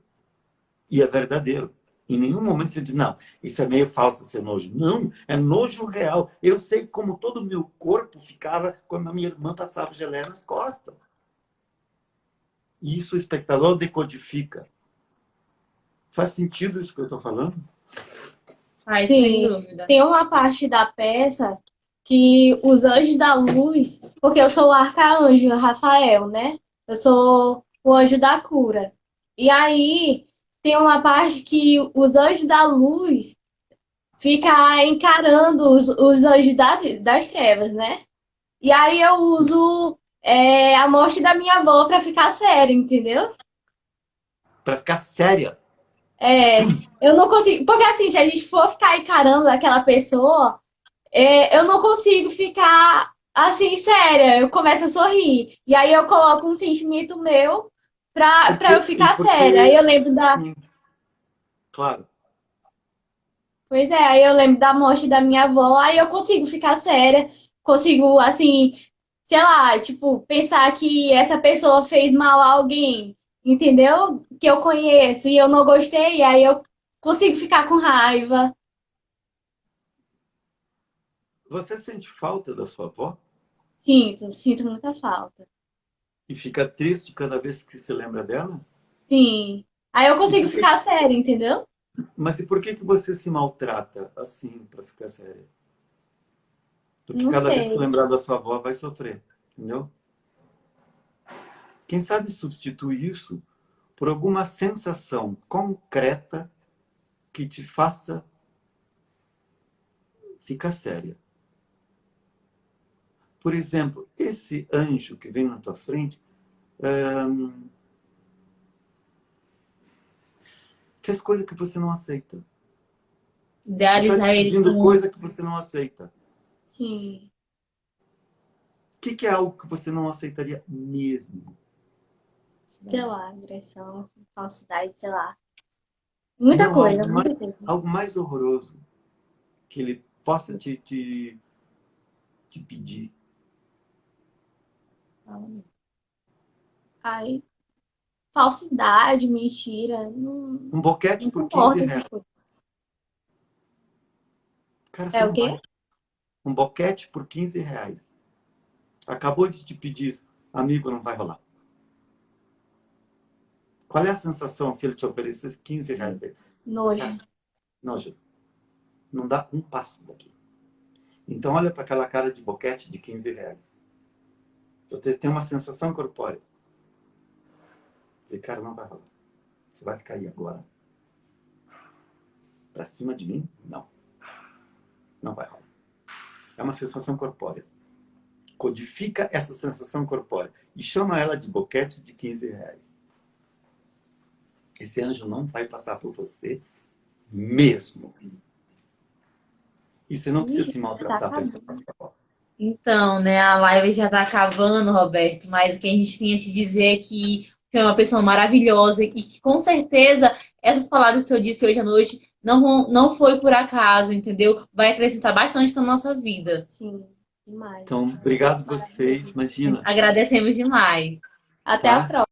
E é verdadeiro. Em nenhum momento você diz, não, isso é meio falso, esse nojo. Não, é nojo real. Eu sei como todo o meu corpo ficava quando a minha irmã passava geleia nas costas. E isso o espectador decodifica. Faz sentido isso que eu estou falando? Ai, sem Sim, dúvida. tem uma parte da peça que os anjos da luz, porque eu sou o arcanjo Rafael, né? Eu sou o anjo da cura. E aí tem uma parte que os anjos da luz fica encarando os anjos das trevas, né? E aí eu uso a morte da minha avó pra ficar sério, entendeu? Para ficar séria. É, eu não consigo. Porque assim, se a gente for ficar encarando aquela pessoa, eu não consigo ficar assim, séria. Eu começo a sorrir. E aí eu coloco um sentimento meu pra eu ficar séria. Aí eu lembro da. Sim, claro. Pois é, aí eu lembro da morte da minha avó, aí eu consigo ficar séria, consigo, assim, sei lá, tipo, pensar que essa pessoa fez mal a alguém, entendeu? Que eu conheço e eu não gostei, aí eu consigo ficar com raiva. Você sente falta da sua avó? Sinto muita falta. E fica triste cada vez que se lembra dela? Sim. Aí eu E consigo por que... ficar séria, entendeu? Mas e por que que você se maltrata assim para ficar séria? Porque Não cada vez que sei. lembrar da sua avó vai sofrer, entendeu? Quem sabe substituir isso por alguma sensação concreta que te faça ficar séria. Por exemplo, esse anjo que vem na tua frente fez coisa que você não aceita. Está Idealizar te ele pedindo como. coisa que você não aceita. Sim. O que é algo que você não aceitaria mesmo? Sei lá, agressão, falsidade, sei lá. Muita Não, coisa, muita coisa. algo mais horroroso que ele possa te pedir. Ai, falsidade, mentira, não, Um boquete não por 15 concordo reais. com coisa. Cara, É você o não vai. quê? Um boquete por 15 reais. Acabou de te pedir isso. Amigo, não vai rolar. Qual é a sensação se ele te oferecer 15 reais? Nojo. Cara, não, Gil, não dá um passo daqui. Então olha para aquela cara de boquete de 15 reais. Você tem uma sensação corpórea. Dizer, cara, não vai rolar. Você vai ficar aí agora. Para cima de mim? Não. Não vai rolar. É uma sensação corpórea. Codifica essa sensação corpórea e chama ela de boquete de 15 reais. Esse anjo não vai passar por você mesmo. E você não precisa Ih, se tá maltratar pensando na acabando. sua avó. Então, né, a live já tá acabando, Roberto, mas o que a gente tem a te dizer é que que é uma pessoa maravilhosa e que com certeza essas palavras que eu disse hoje à noite não foi por acaso, entendeu? Vai acrescentar bastante na nossa vida. Sim, demais. Então, obrigado vocês. Imagina, Agradecemos demais. Até a tá? próxima.